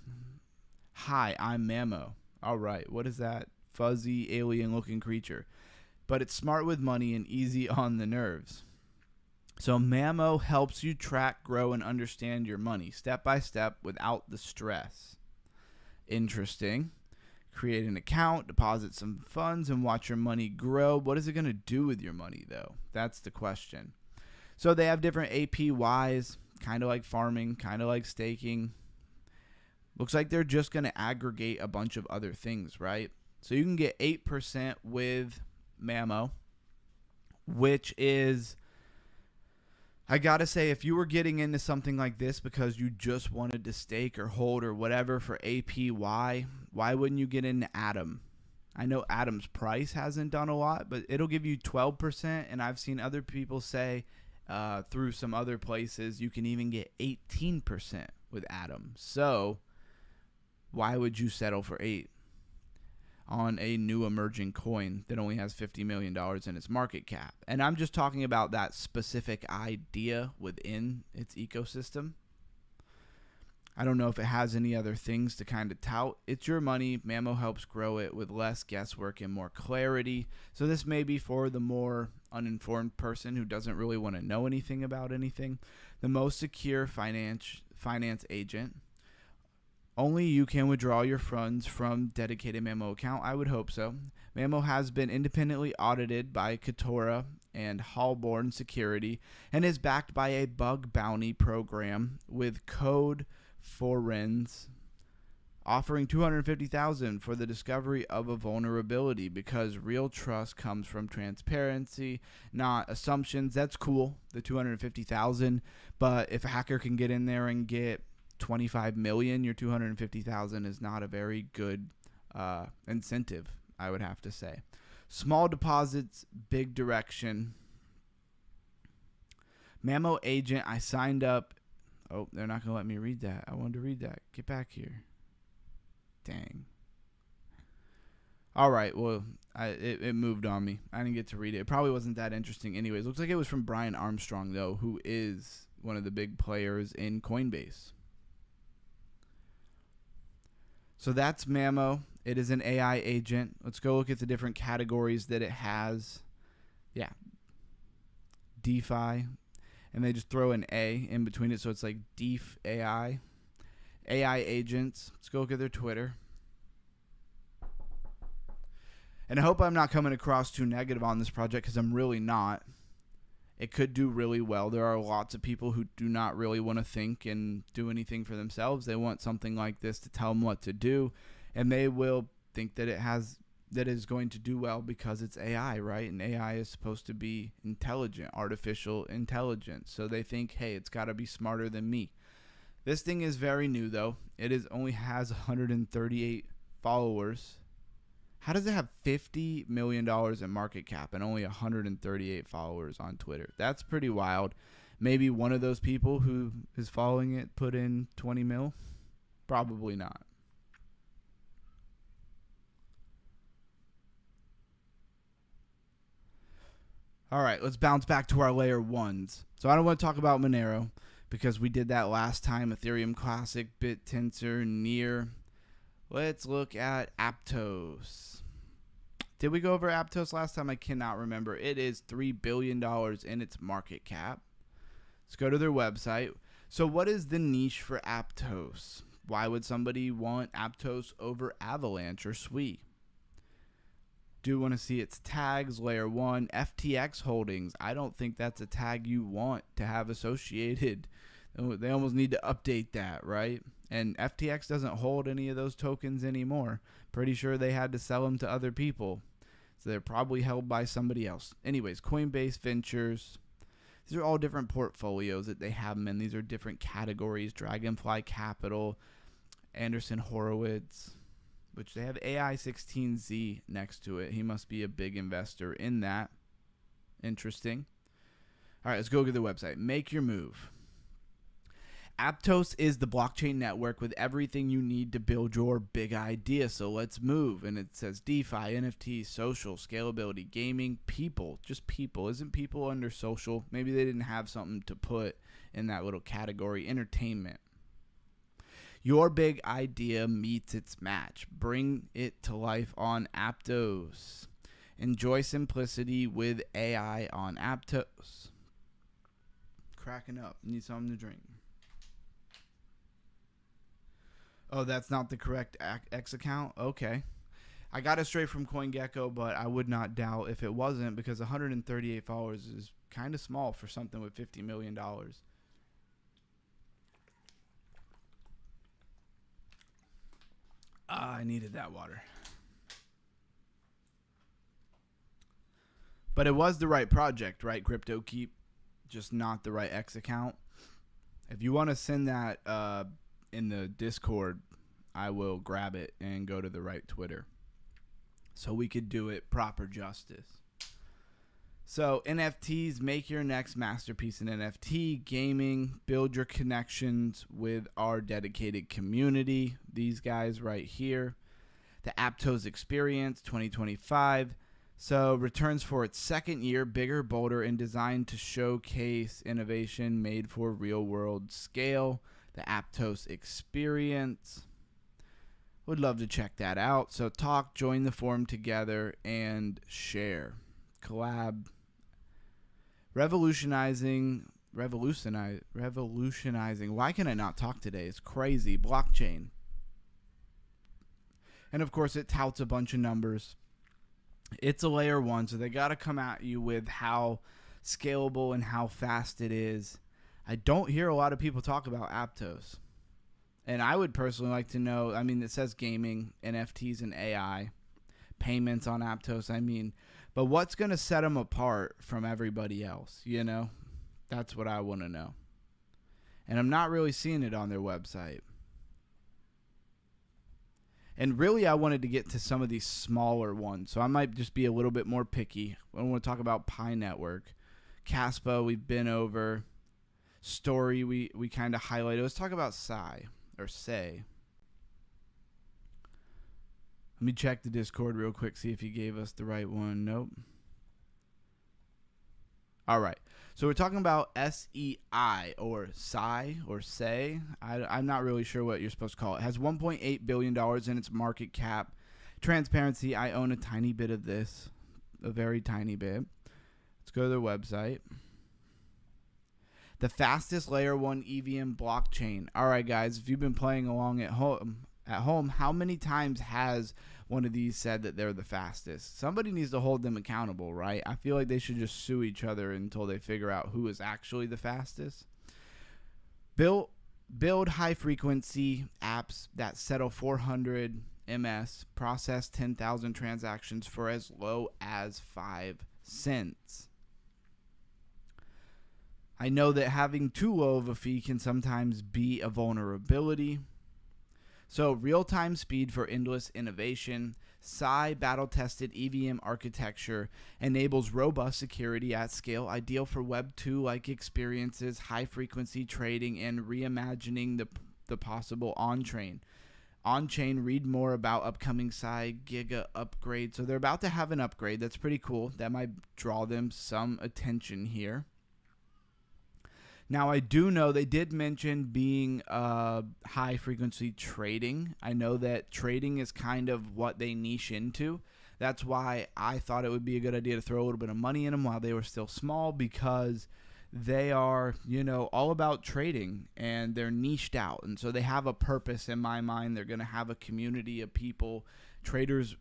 Hi, I'm Mamo. All right, what is that fuzzy alien-looking creature? But it's smart with money and easy on the nerves. So Mamo helps you track, grow, and understand your money step by step without the stress. Interesting. Create an account, deposit some funds, and watch your money grow. What is it going to do with your money, though? That's the question. So they have different APYs, kind of like farming, kind of like staking. Looks like they're just going to aggregate a bunch of other things, right? So you can get 8% with Mamo, which is, I got to say, if you were getting into something like this because you just wanted to stake or hold or whatever for APY, why wouldn't you get into Atom? I know Atom's price hasn't done a lot, but it'll give you 12%, and I've seen other people say through some other places you can even get 18% with Atom. So why would you settle for 8 on a new emerging coin that only has $50 million in its market cap? And I'm just talking about that specific idea within its ecosystem. I don't know if it has any other things to kind of tout. It's your money. Mamo helps grow it with less guesswork and more clarity. So this may be for the more uninformed person who doesn't really want to know anything about anything. The most secure finance agent. Only you can withdraw your funds from dedicated Mamo account. I would hope so. Mamo has been independently audited by Katora and Hallborn Security and is backed by a bug bounty program with Code Forens offering $250,000 for the discovery of a vulnerability, because real trust comes from transparency, not assumptions. That's cool, the $250,000, but if a hacker can get in there and get 25 million, your 250,000 is not a very good incentive, I would have to say. Small deposits, big direction. Mamo agent, I signed up. Oh, they're not going to let me read that. I wanted to read that. Get back here. Dang. All right. Well, it moved on me. I didn't get to read it. It probably wasn't that interesting anyways. Looks like it was from Brian Armstrong, though, who is one of the big players in Coinbase. So that's Mamo. It is an AI agent. Let's go look at the different categories that it has. Yeah. DeFi. And they just throw an A in between it, so it's like DeF AI. AI agents. Let's go look at their Twitter. And I hope I'm not coming across too negative on this project, because I'm really not. It could do really well. There are lots of people who do not really want to think and do anything for themselves. They want something like this to tell them what to do, and they will think that it is going to do well because it's AI, right? And AI is supposed to be intelligent, artificial intelligence. So they think, hey, it's got to be smarter than me. This thing is very new, though. It only has 138 followers. How does it have $50 million in market cap and only 138 followers on Twitter? That's pretty wild. Maybe one of those people who is following it put in 20 mil? Probably not. All right, let's bounce back to our layer ones. So I don't want to talk about Monero because we did that last time. Ethereum Classic, BitTensor, Near. Let's look at Aptos. Did we go over Aptos last time? I cannot remember. It is $3 billion in its market cap. Let's go to their website. So what is the niche for Aptos? Why would somebody want Aptos over Avalanche or Sui? Do want to see its tags, layer 1, FTX holdings. I don't think that's a tag you want to have associated. They almost need to update that, right? And FTX doesn't hold any of those tokens anymore. Pretty sure they had to sell them to other people. So they're probably held by somebody else. Anyways, Coinbase Ventures. These are all different portfolios that they have them in. These are different categories. Dragonfly Capital, Anderson Horowitz, which they have AI16Z next to it. He must be a big investor in that. Interesting. All right, let's go to the website. Make your move. Aptos is the blockchain network with everything you need to build your big idea. So let's move. And it says DeFi, NFTs, social, scalability, gaming, people. Just people. Isn't people under social? Maybe they didn't have something to put in that little category. Entertainment. Your big idea meets its match. Bring it to life on Aptos. Enjoy simplicity with AI on Aptos. Cracking up. Need something to drink. Oh, that's not the correct X account? Okay. I got it straight from CoinGecko, but I would not doubt if it wasn't, because 138 followers is kind of small for something with $50 million. I needed that water. But it was the right project, right? CryptoKeep, just not the right X account. If you want to send that in the Discord, I will grab it and go to the right Twitter so we could do it proper justice. So NFTs, make your next masterpiece in NFT. Gaming, build your connections with our dedicated community. These guys right here. The Aptos Experience 2025. So returns for its second year, bigger, bolder, and designed to showcase innovation made for real-world scale. The Aptos Experience. Would love to check that out. So talk, join the forum together, and share. Collab. Revolutionizing. Why can I not talk today? It's crazy. Blockchain. And of course, it touts a bunch of numbers. It's a layer 1, so they got to come at you with how scalable and how fast it is. I don't hear a lot of people talk about Aptos. And I would personally like to know, I mean, it says gaming, NFTs, and AI. Payments on Aptos, I mean. But what's going to set them apart from everybody else, you know? That's what I want to know. And I'm not really seeing it on their website. And really, I wanted to get to some of these smaller ones. So I might just be a little bit more picky. I want to talk about Pi Network. Caspa, we've been over. Story, we kind of highlighted. Let's talk about Say. Let me check the Discord real quick, see if he gave us the right one. Nope. All right. So we're talking about SEI or SAI or SAI. I'm not really sure what you're supposed to call it. It has $1.8 billion in its market cap. Transparency, I own a tiny bit of this, a very tiny bit. Let's go to their website. The fastest layer 1 EVM blockchain. All right, guys, if you've been playing along at home, how many times has one of these said that they're the fastest? Somebody needs to hold them accountable, right? I feel like they should just sue each other until they figure out who is actually the fastest. Build high frequency apps that settle 400 ms, process 10,000 transactions for as low as 5 cents. I know that having too low of a fee can sometimes be a vulnerability. So real-time speed for endless innovation. SAI battle-tested EVM architecture enables robust security at scale, ideal for Web 2-like experiences, high-frequency trading, and reimagining the possible on-chain. On-chain, read more about upcoming SAI Giga upgrade. So they're about to have an upgrade. That's pretty cool. That might draw them some attention here. Now, I do know they did mention being high-frequency trading. I know that trading is kind of what they niche into. That's why I thought it would be a good idea to throw a little bit of money in them while they were still small, because they are, all about trading, and they're niched out. And so they have a purpose in my mind. They're going to have a community of people. Traders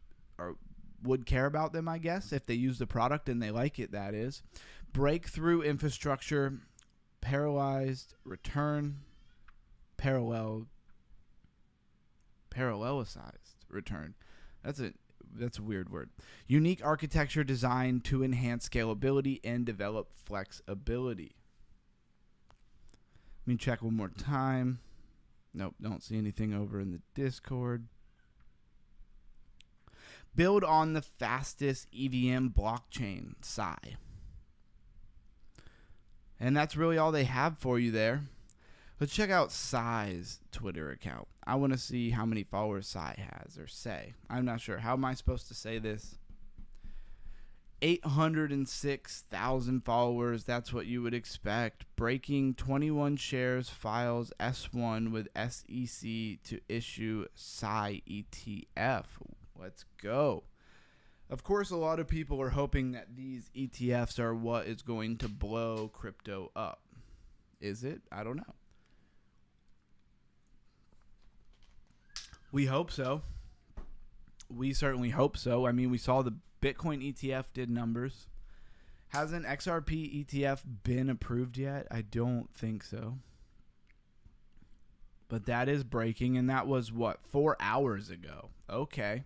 would care about them, I guess, if they use the product and they like it, that is. Breakthrough infrastructure, parallelized return, parallelicized return. That's a weird word. Unique architecture designed to enhance scalability and develop flexibility. Let me check one more time. Nope, don't see anything over in the Discord. Build on the fastest EVM blockchain, SAI. And that's really all they have for you there. Let's check out SAI's Twitter account. I want to see how many followers SAI has, or SAI. I'm not sure. How am I supposed to say this? 806,000 followers. That's what you would expect. Breaking 21 shares, files S1 with SEC to issue SAI ETF. Let's go. Of course, a lot of people are hoping that these ETFs are what is going to blow crypto up. Is it? I don't know. We hope so. We certainly hope so. I mean, we saw the Bitcoin ETF did numbers. Has an XRP ETF been approved yet? I don't think so. But that is breaking, and that was, 4 hours ago? Okay.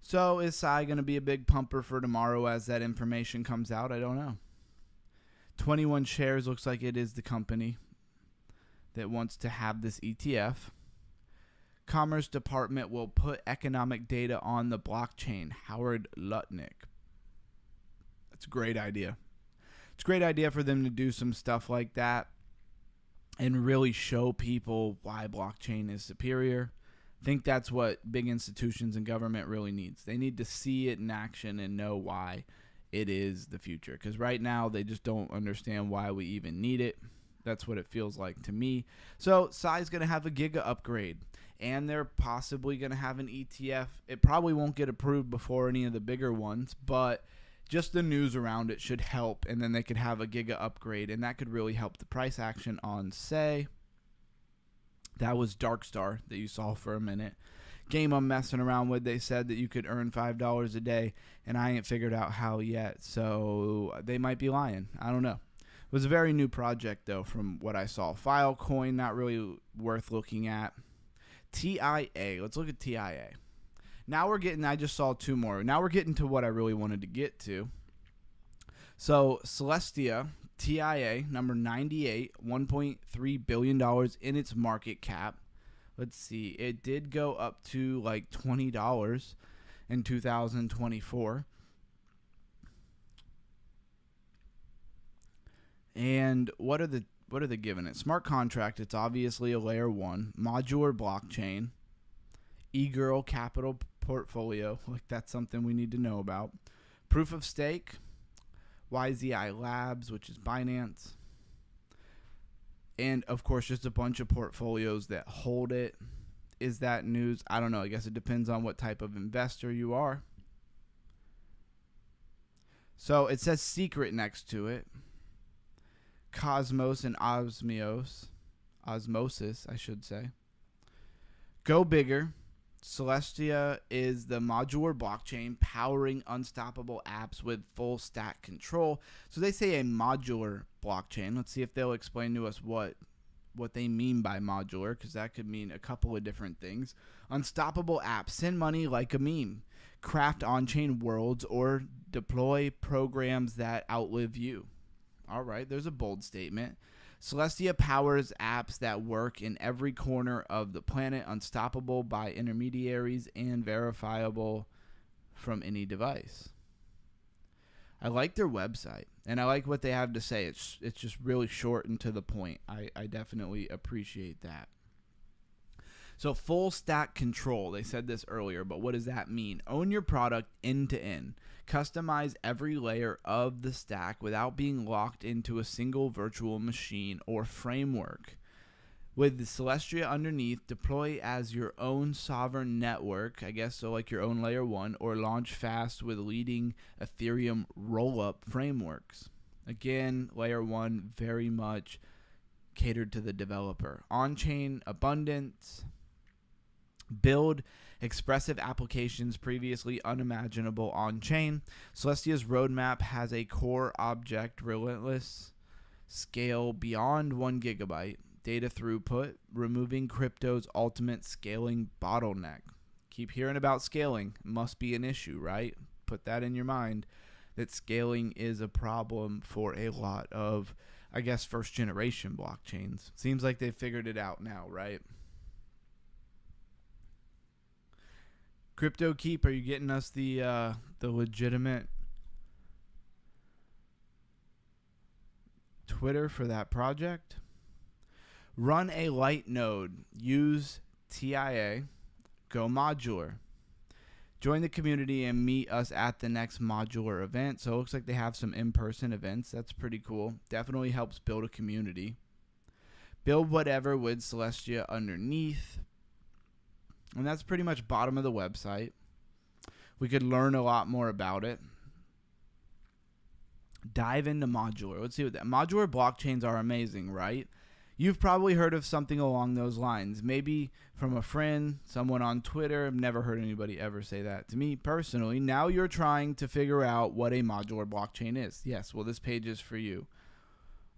So is SAI going to be a big pumper for tomorrow as that information comes out? I don't know. 21 shares looks like it is the company that wants to have this ETF. Commerce Department will put economic data on the blockchain. Howard Lutnick. That's a great idea. It's a great idea for them to do some stuff like that and really show people why blockchain is superior. I think that's what big institutions and government really needs. They need to see it in action and know why it is the future. Because right now, they just don't understand why we even need it. That's what it feels like to me. So SAI is going to have a Giga upgrade. And they're possibly going to have an ETF. It probably won't get approved before any of the bigger ones, but just the news around it should help. And then they could have a Giga upgrade, and that could really help the price action on SAI. That was Darkstar that you saw for a minute. Game I'm messing around with, they said that you could earn $5 a day, and I ain't figured out how yet. So they might be lying. I don't know. It was a very new project, though, from what I saw. Filecoin, not really worth looking at. TIA. Let's look at TIA. Now we're getting, I just saw two more. Now we're getting to what I really wanted to get to. So Celestia, TIA, number 98, $1.3 billion in its market cap. Let's see. It did go up to like $20 in 2024. And what are they giving it? Smart contract, it's obviously a layer 1. Modular blockchain. eGirl capital portfolio. Like, that's something we need to know about. Proof of stake, YZI Labs, which is Binance. And, of course, just a bunch of portfolios that hold it. Is that news? I don't know. I guess it depends on what type of investor you are. So it says secret next to it. Cosmos and Osmosis, I should say. Go bigger. Celestia is the modular blockchain powering unstoppable apps with full stack control. So they say a modular blockchain. Let's see if they'll explain to us what they mean by modular, because that could mean a couple of different things. Unstoppable apps. Send money like a meme. Craft on-chain worlds or deploy programs that outlive you. All right, there's a bold statement. Celestia powers apps that work in every corner of the planet, unstoppable by intermediaries and verifiable from any device. I like their website, and I like what they have to say. It's just really short and to the point. I definitely appreciate that. So full stack control, they said this earlier, but what does that mean? Own your product end to end. Customize every layer of the stack without being locked into a single virtual machine or framework. With the Celestia underneath, deploy as your own sovereign network, I guess so, like your own layer 1, or launch fast with leading Ethereum roll-up frameworks. Again, layer 1 very much catered to the developer. On-chain abundance. Build expressive applications previously unimaginable on-chain. Celestia's roadmap has a core object, relentless scale beyond 1 gigabyte, data throughput, removing crypto's ultimate scaling bottleneck. Keep hearing about scaling. Must be an issue, right? Put that in your mind, that scaling is a problem for a lot of, I guess, first-generation blockchains. Seems like they've figured it out now, right? Crypto Keep, are you getting us the legitimate Twitter for that project? Run a light node. Use TIA. Go modular. Join the community and meet us at the next modular event. So it looks like they have some in-person events. That's pretty cool. Definitely helps build a community. Build whatever with Celestia underneath. And that's pretty much bottom of the website. We could learn a lot more about it. Dive into modular. Let's see what that. Modular blockchains are amazing, right? You've probably heard of something along those lines. Maybe from a friend, someone on Twitter. I've never heard anybody ever say that to me personally. Now you're trying to figure out what a modular blockchain is. Yes, well, this page is for you.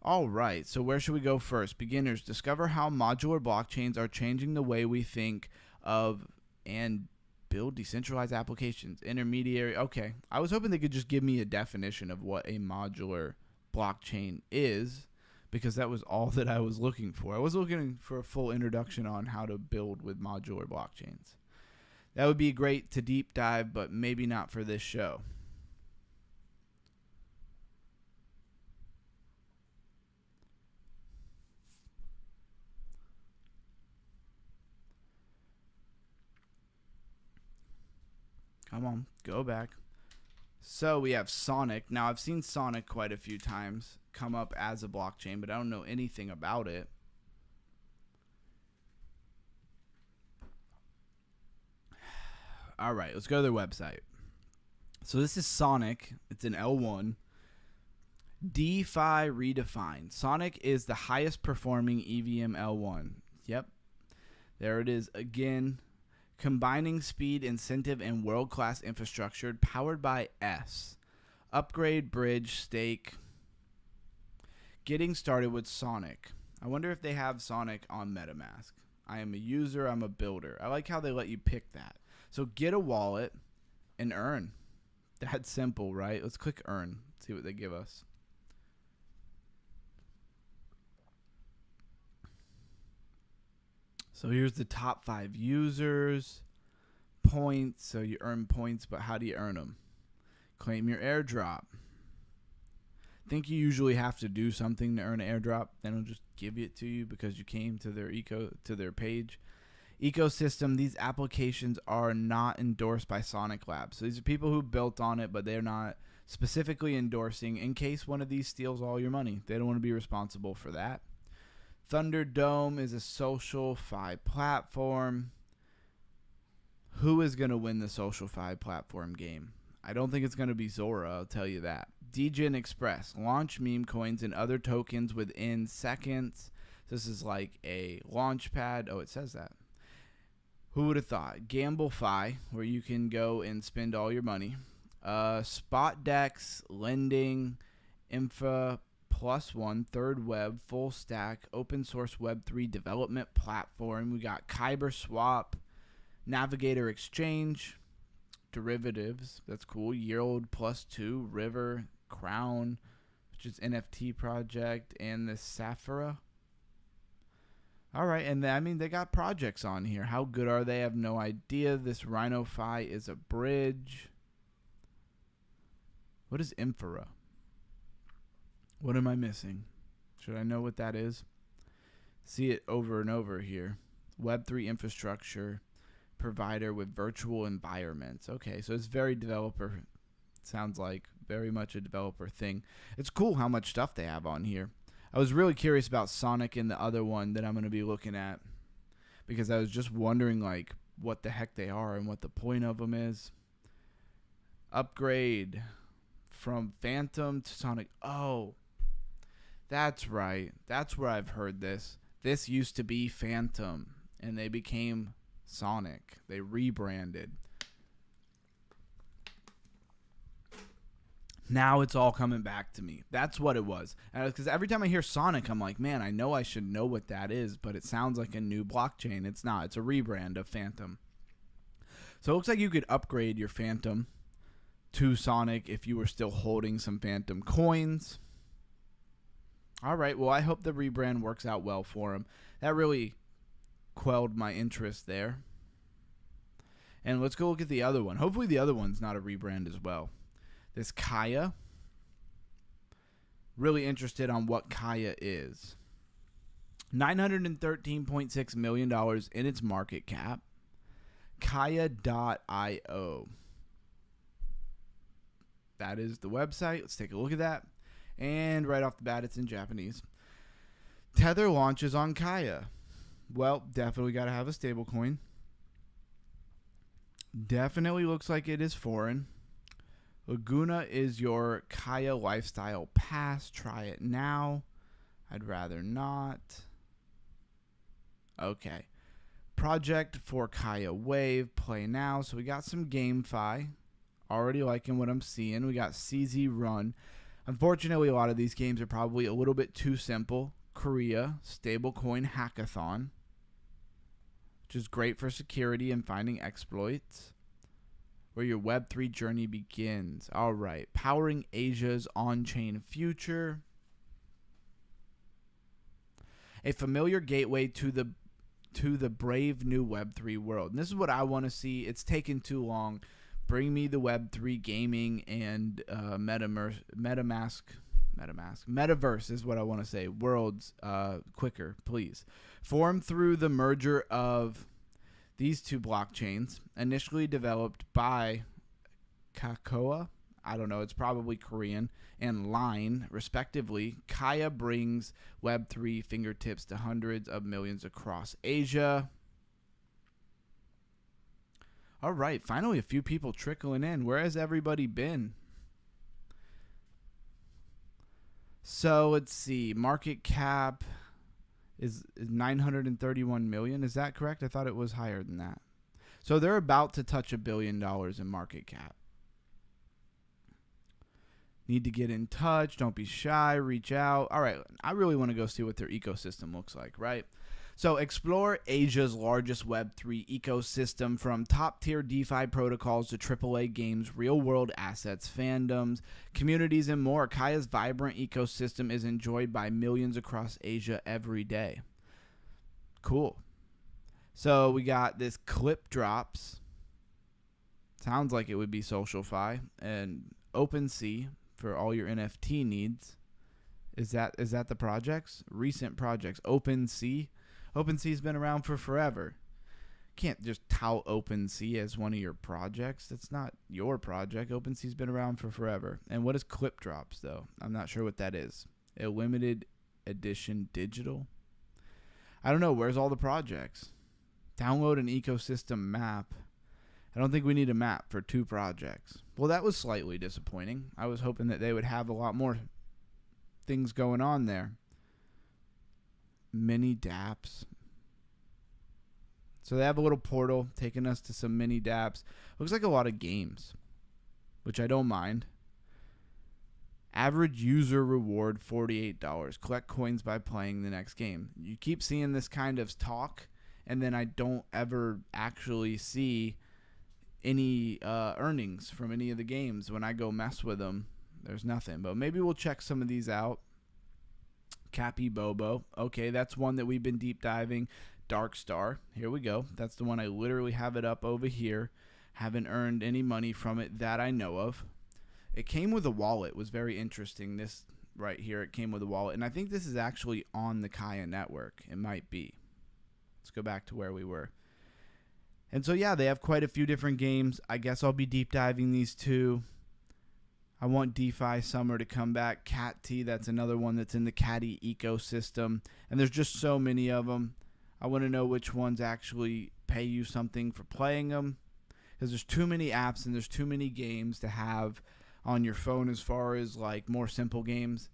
All right, so where should we go first? Beginners, discover how modular blockchains are changing the way we think of and build decentralized applications. Intermediary. Okay, I was hoping they could just give me a definition of what a modular blockchain is, because that was all that I was looking for. I was looking for a full introduction on how to build with modular blockchains. That would be great to deep dive, but maybe not for this show. Come on, go back. So we have Sonic. Now, I've seen Sonic quite a few times come up as a blockchain, but I don't know anything about it. All right, let's go to their website. So this is Sonic. It's an L1. DeFi redefined. Sonic is the highest performing EVM L1. Yep. There it is again. Combining speed, incentive, and world-class infrastructure powered by S. Upgrade, bridge, stake. Getting started with Sonic. I wonder if they have Sonic on MetaMask. I am a user. I'm a builder. I like how they let you pick that. So get a wallet and earn. That's simple, right? Let's click earn. See what they give us. So here's the top 5 users. Points. So you earn points, but how do you earn them? Claim your airdrop. I think you usually have to do something to earn an airdrop. Then it'll just give it to you because you came to their to their page. ecosystem, these applications are not endorsed by Sonic Labs. So these are people who built on it, but they're not specifically endorsing in case one of these steals all your money. They don't want to be responsible for that. Thunderdome is a social-fi platform. Who is going to win the social-fi platform game? I don't think it's going to be Zora, I'll tell you that. Degen Express. Launch meme coins and other tokens within seconds. This is like a launch pad. Oh, it says that. Who would have thought? GambleFi, where you can go and spend all your money. SpotDex, lending, Infra Plus One, Third Web, Full Stack, open source Web3 development platform. We got Kyber Swap, Navigator Exchange, derivatives. That's cool. Yield Plus 2, River, Crown, which is NFT project, and the Sapphira. All right, and I mean, they got projects on here. How good are they? I have no idea. This RhinoFi is a bridge. What is Infra? What am I missing? Should I know what that is? See it over and over here. Web3 infrastructure provider with virtual environments. Okay, so it's very developer. Sounds like very much a developer thing. It's cool how much stuff they have on here. I was really curious about Sonic and the other one that I'm going to be looking at, because I was just wondering like what the heck they are and what the point of them is. Upgrade from Phantom to Sonic. Oh, that's right. That's where I've heard this. This used to be Phantom, and they became Sonic. They rebranded. Now it's all coming back to me. That's what it was. Because every time I hear Sonic, I'm like, man, I know I should know what that is, but it sounds like a new blockchain. It's not. It's a rebrand of Phantom. So it looks like you could upgrade your Phantom to Sonic if you were still holding some Phantom coins. All right. Well, I hope the rebrand works out well for him. That really quelled my interest there. And let's go look at the other one. Hopefully the other one's not a rebrand as well. This Kaya. Really interested on what Kaya is. $913.6 million in its market cap. Kaya.io. That is the website. Let's take a look at that. And right off the bat, it's in Japanese. Tether launches on Kaya. Well, definitely got to have a stablecoin. Definitely looks like it is foreign. Laguna is your Kaya lifestyle pass. Try it now. I'd rather not. Okay. Project for Kaya Wave. Play now. So we got some GameFi. Already liking what I'm seeing. We got CZ Run. Unfortunately, a lot of these games are probably a little bit too simple. Korea. Stablecoin Hackathon, which is great for security and finding exploits. Where your Web3 journey begins. All right. Powering Asia's on-chain future. A familiar gateway to the brave new Web3 world. And this is what I want to see. It's taken too long. Bring me the Web3 gaming and Metaverse is what I want to say. Worlds quicker, please. Formed through the merger of these two blockchains, initially developed by Kakao, I don't know, it's probably Korean, and Line, respectively, Kaya brings Web3 fingertips to hundreds of millions across Asia. All right, finally a few people trickling in. Where has everybody been? So let's see. Market cap is 931 million. Is that correct? I thought it was higher than that. So they're about to touch $1 billion in market cap. Need to get in touch. Don't be shy. Reach out. All right. I really want to go see what their ecosystem looks like, right? So explore Asia's largest Web3 ecosystem, from top-tier DeFi protocols to AAA games, real-world assets, fandoms, communities, and more. Kaya's vibrant ecosystem is enjoyed by millions across Asia every day. Cool. So we got this clip drops. Sounds like it would be SocialFi. And OpenSea for all your NFT needs. Is that the projects? Recent projects. OpenSea. OpenSea's been around for forever. can't just tout OpenSea as one of your projects. That's not your project. OpenSea's been around for forever. And what is Clip Drops, though? I'm not sure what that is. A limited edition digital? I don't know. Where's all the projects? Download an ecosystem map. I don't think we need a map for 2 projects. Well, that was slightly disappointing. I was hoping that they would have a lot more things going on there. Mini dApps. So they have a little portal taking us to some mini dApps. Looks like a lot of games, which I don't mind. Average user reward, $48. Collect coins by playing the next game. You keep seeing this kind of talk, and then I don't ever actually see any earnings from any of the games. When I go mess with them, there's nothing. But maybe we'll check some of these out. Cappy Bobo. Okay, that's one that we've been deep diving. Dark Star. Here we go. That's the one I literally have it up over here. Haven't earned any money from it that I know of. It came with a wallet. It was very interesting. This right here, it came with a wallet. And I think this is actually on the Kaya network. It might be. Let's go back to where we were. And so, yeah, they have quite a few different games. I guess I'll be deep diving these 2. I want DeFi Summer to come back. Cat T, that's another one that's in the Caddy ecosystem. And there's just so many of them. I want to know which ones actually pay you something for playing them. Because there's too many apps and there's too many games to have on your phone as far as like more simple games.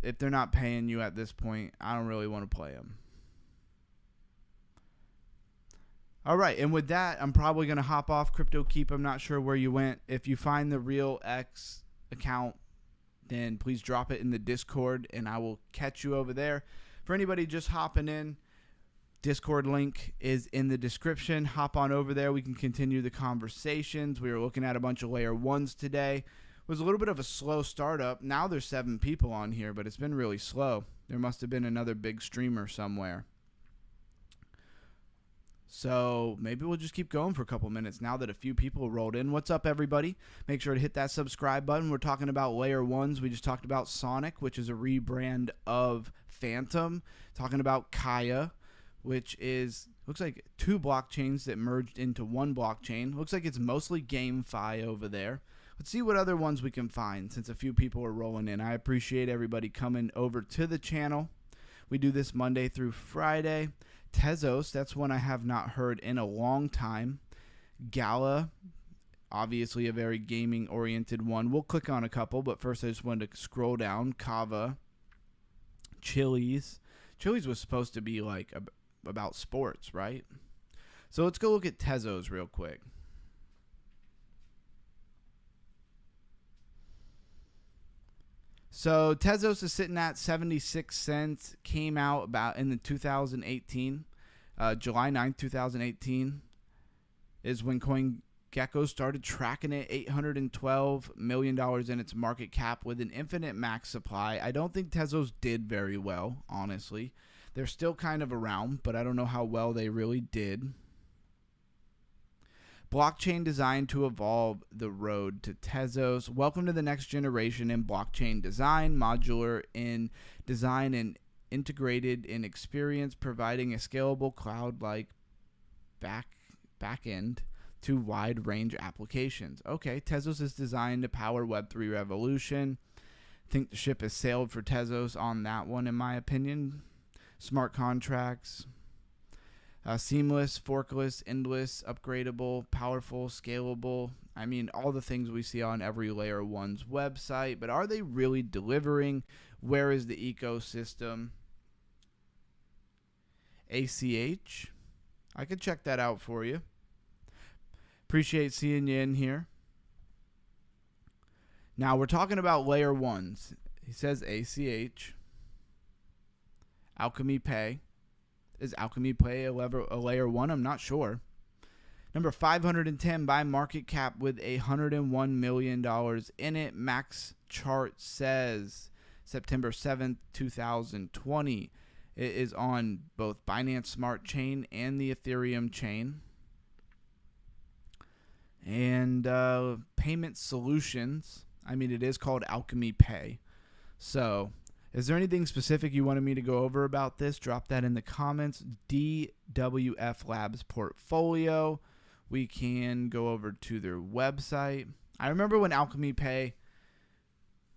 If they're not paying you at this point, I don't really want to play them. All right, and with that, I'm probably going to hop off Crypto Keep. I'm not sure where you went. If you find the real X account, then please drop it in the Discord, and I will catch you over there. For anybody just hopping in, Discord link is in the description. Hop on over there. We can continue the conversations. We were looking at a bunch of layer 1s today. It was a little bit of a slow startup. Now there's 7 people on here, but it's been really slow. There must have been another big streamer somewhere. So maybe we'll just keep going for a couple minutes now that a few people rolled in. What's up, everybody? Make sure to hit that subscribe button. We're talking about layer 1s. We just talked about Sonic, which is a rebrand of Phantom. Talking about Kaya, which is, looks like 2 blockchains that merged into 1 blockchain. Looks like it's mostly GameFi over there. Let's see what other ones we can find since a few people are rolling in. I appreciate everybody coming over to the channel. We do this Monday through Friday. Tezos, that's one I have not heard in a long time. Gala, obviously a very gaming-oriented one. We'll click on a couple, but first I just wanted to scroll down. Kava, Chili's. Chili's was supposed to be like about sports, right? So let's go look at Tezos real quick. So Tezos is sitting at 76 cents. Came out about in the 2018, July 9th, 2018 is when CoinGecko started tracking it. $812 million in its market cap with an infinite max supply. I don't think Tezos did very well, honestly. They're still kind of around, but I don't know how well they really did. Blockchain designed to evolve the road to Tezos. Welcome to the next generation in blockchain design, modular in design and integrated in experience, providing a scalable cloud-like backend to wide range applications. Okay, Tezos is designed to power Web3 revolution. I think the ship has sailed for Tezos on that one, in my opinion. Smart contracts. Seamless, forkless, endless, upgradable, powerful, scalable. I mean, all the things we see on every layer 1's website, but are they really delivering? Where is the ecosystem? ACH. I could check that out for you. Appreciate seeing you in here. Now, we're talking about layer 1's. He says ACH. Alchemy Pay. Is Alchemy Pay a layer 1? I'm not sure. Number 510 by market cap with $101 million in it. Max chart says September 7th, 2020. It is on both Binance Smart Chain and the Ethereum chain. And payment solutions. I mean, it is called Alchemy Pay. So Is there anything specific you wanted me to go over about this? Drop that in the comments. DWF Labs portfolio. We can go over to their website. I remember when Alchemy Pay,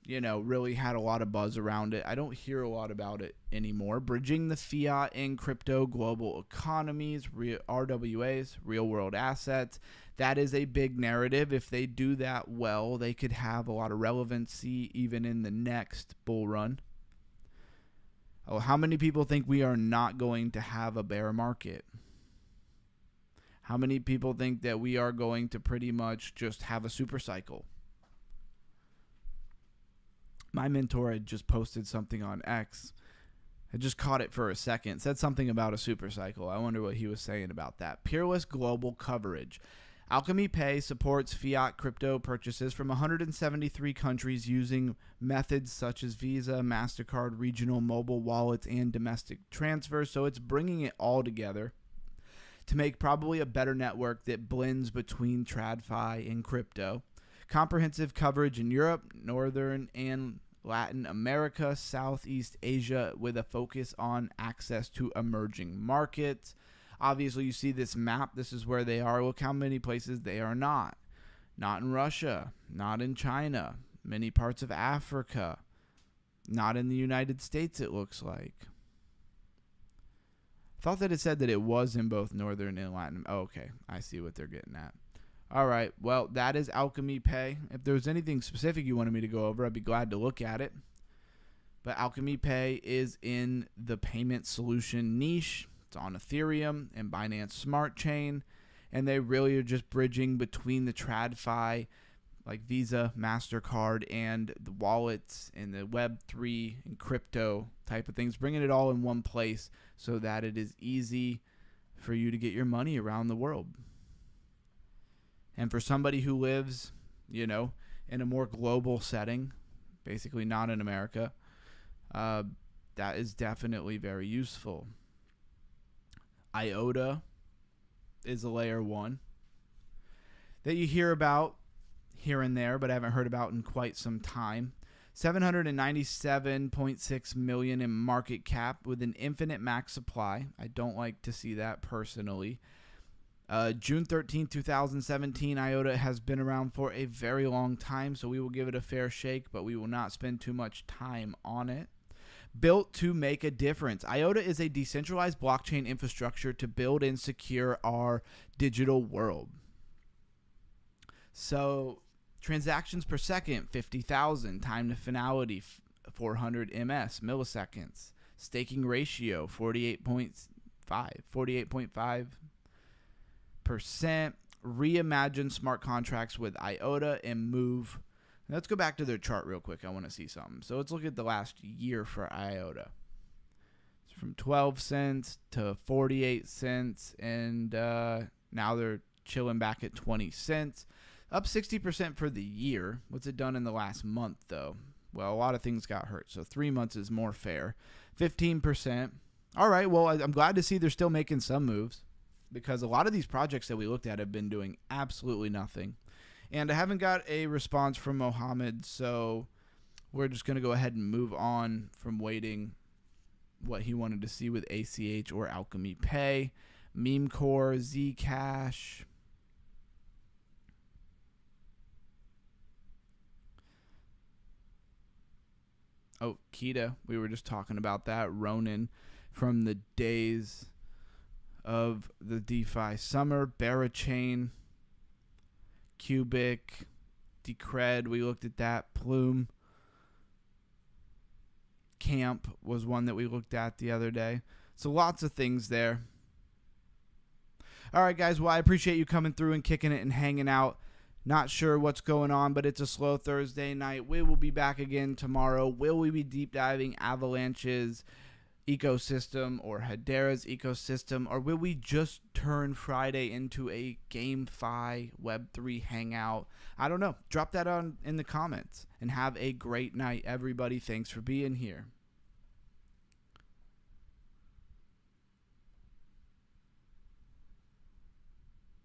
really had a lot of buzz around it. I don't hear a lot about it anymore. Bridging the fiat and crypto global economies, RWAs, real world assets. That is a big narrative. If they do that well, they could have a lot of relevancy even in the next bull run. Oh, how many people think we are not going to have a bear market? How many people think that we are going to pretty much just have a super cycle? My mentor had just posted something on X. I just caught it for a second. Said something about a super cycle. I wonder what he was saying about that. Peerless global coverage. Alchemy Pay supports fiat crypto purchases from 173 countries using methods such as Visa, MasterCard, regional mobile wallets, and domestic transfers. So it's bringing it all together to make probably a better network that blends between TradFi and crypto. Comprehensive coverage in Europe, Northern and Latin America, Southeast Asia, with a focus on access to emerging markets. Obviously, you see this map. This is where they are. Look how many places they are not. Not in Russia, not in China, many parts of Africa, not in the United States, it looks like. I thought that it said that it was in both Northern and Latin. Oh, okay, I see what they're getting at. All right, well, that is Alchemy Pay. If there was anything specific you wanted me to go over, I'd be glad to look at it. But Alchemy Pay is in the payment solution niche. It's on Ethereum and Binance Smart Chain, and they really are just bridging between the TradFi, like Visa, MasterCard, and the wallets and the Web3 and crypto type of things, bringing it all in one place so that it is easy for you to get your money around the world. And for somebody who lives, in a more global setting, basically not in America, that is definitely very useful. IOTA is a layer 1 that you hear about here and there, but I haven't heard about in quite some time. 797.6 million in market cap with an infinite max supply. I don't like to see that personally. June 13, 2017, IOTA has been around for a very long time, so we will give it a fair shake, but we will not spend too much time on it. Built to make a difference. IOTA is a decentralized blockchain infrastructure to build and secure our digital world. So, transactions per second, 50,000. Time to finality, 400 milliseconds. Staking ratio, 48.5%. Reimagine smart contracts with IOTA and move. Let's go back to their chart real quick. I want to see something. So let's look at the last year for IOTA. It's from 12 cents to 48 cents, and now they're chilling back at 20 cents. Up 60% for the year. What's it done in the last month, though? Well, a lot of things got hurt, so 3 months is more fair. 15%. All right, well, I'm glad to see they're still making some moves, because a lot of these projects that we looked at have been doing absolutely nothing. And I haven't got a response from Mohammed, so we're just going to go ahead and move on from waiting what he wanted to see with ACH or Alchemy Pay. Memecore, Zcash. Oh, Kita, we were just talking about that. Ronin from the days of the DeFi summer. Barachain. Cubic, Decred, we looked at that. Plume, Camp was one that we looked at the other day. So lots of things there. All right, guys, well, I appreciate you coming through and kicking it and hanging out. Not sure what's going on, but it's a slow Thursday night. We will be back again tomorrow. Will we be deep diving Avalanche's ecosystem or Hedera's ecosystem, or will we just turn Friday into a GameFi Web3 hangout? I don't know. Drop that in the comments, and have a great night, everybody. Thanks for being here.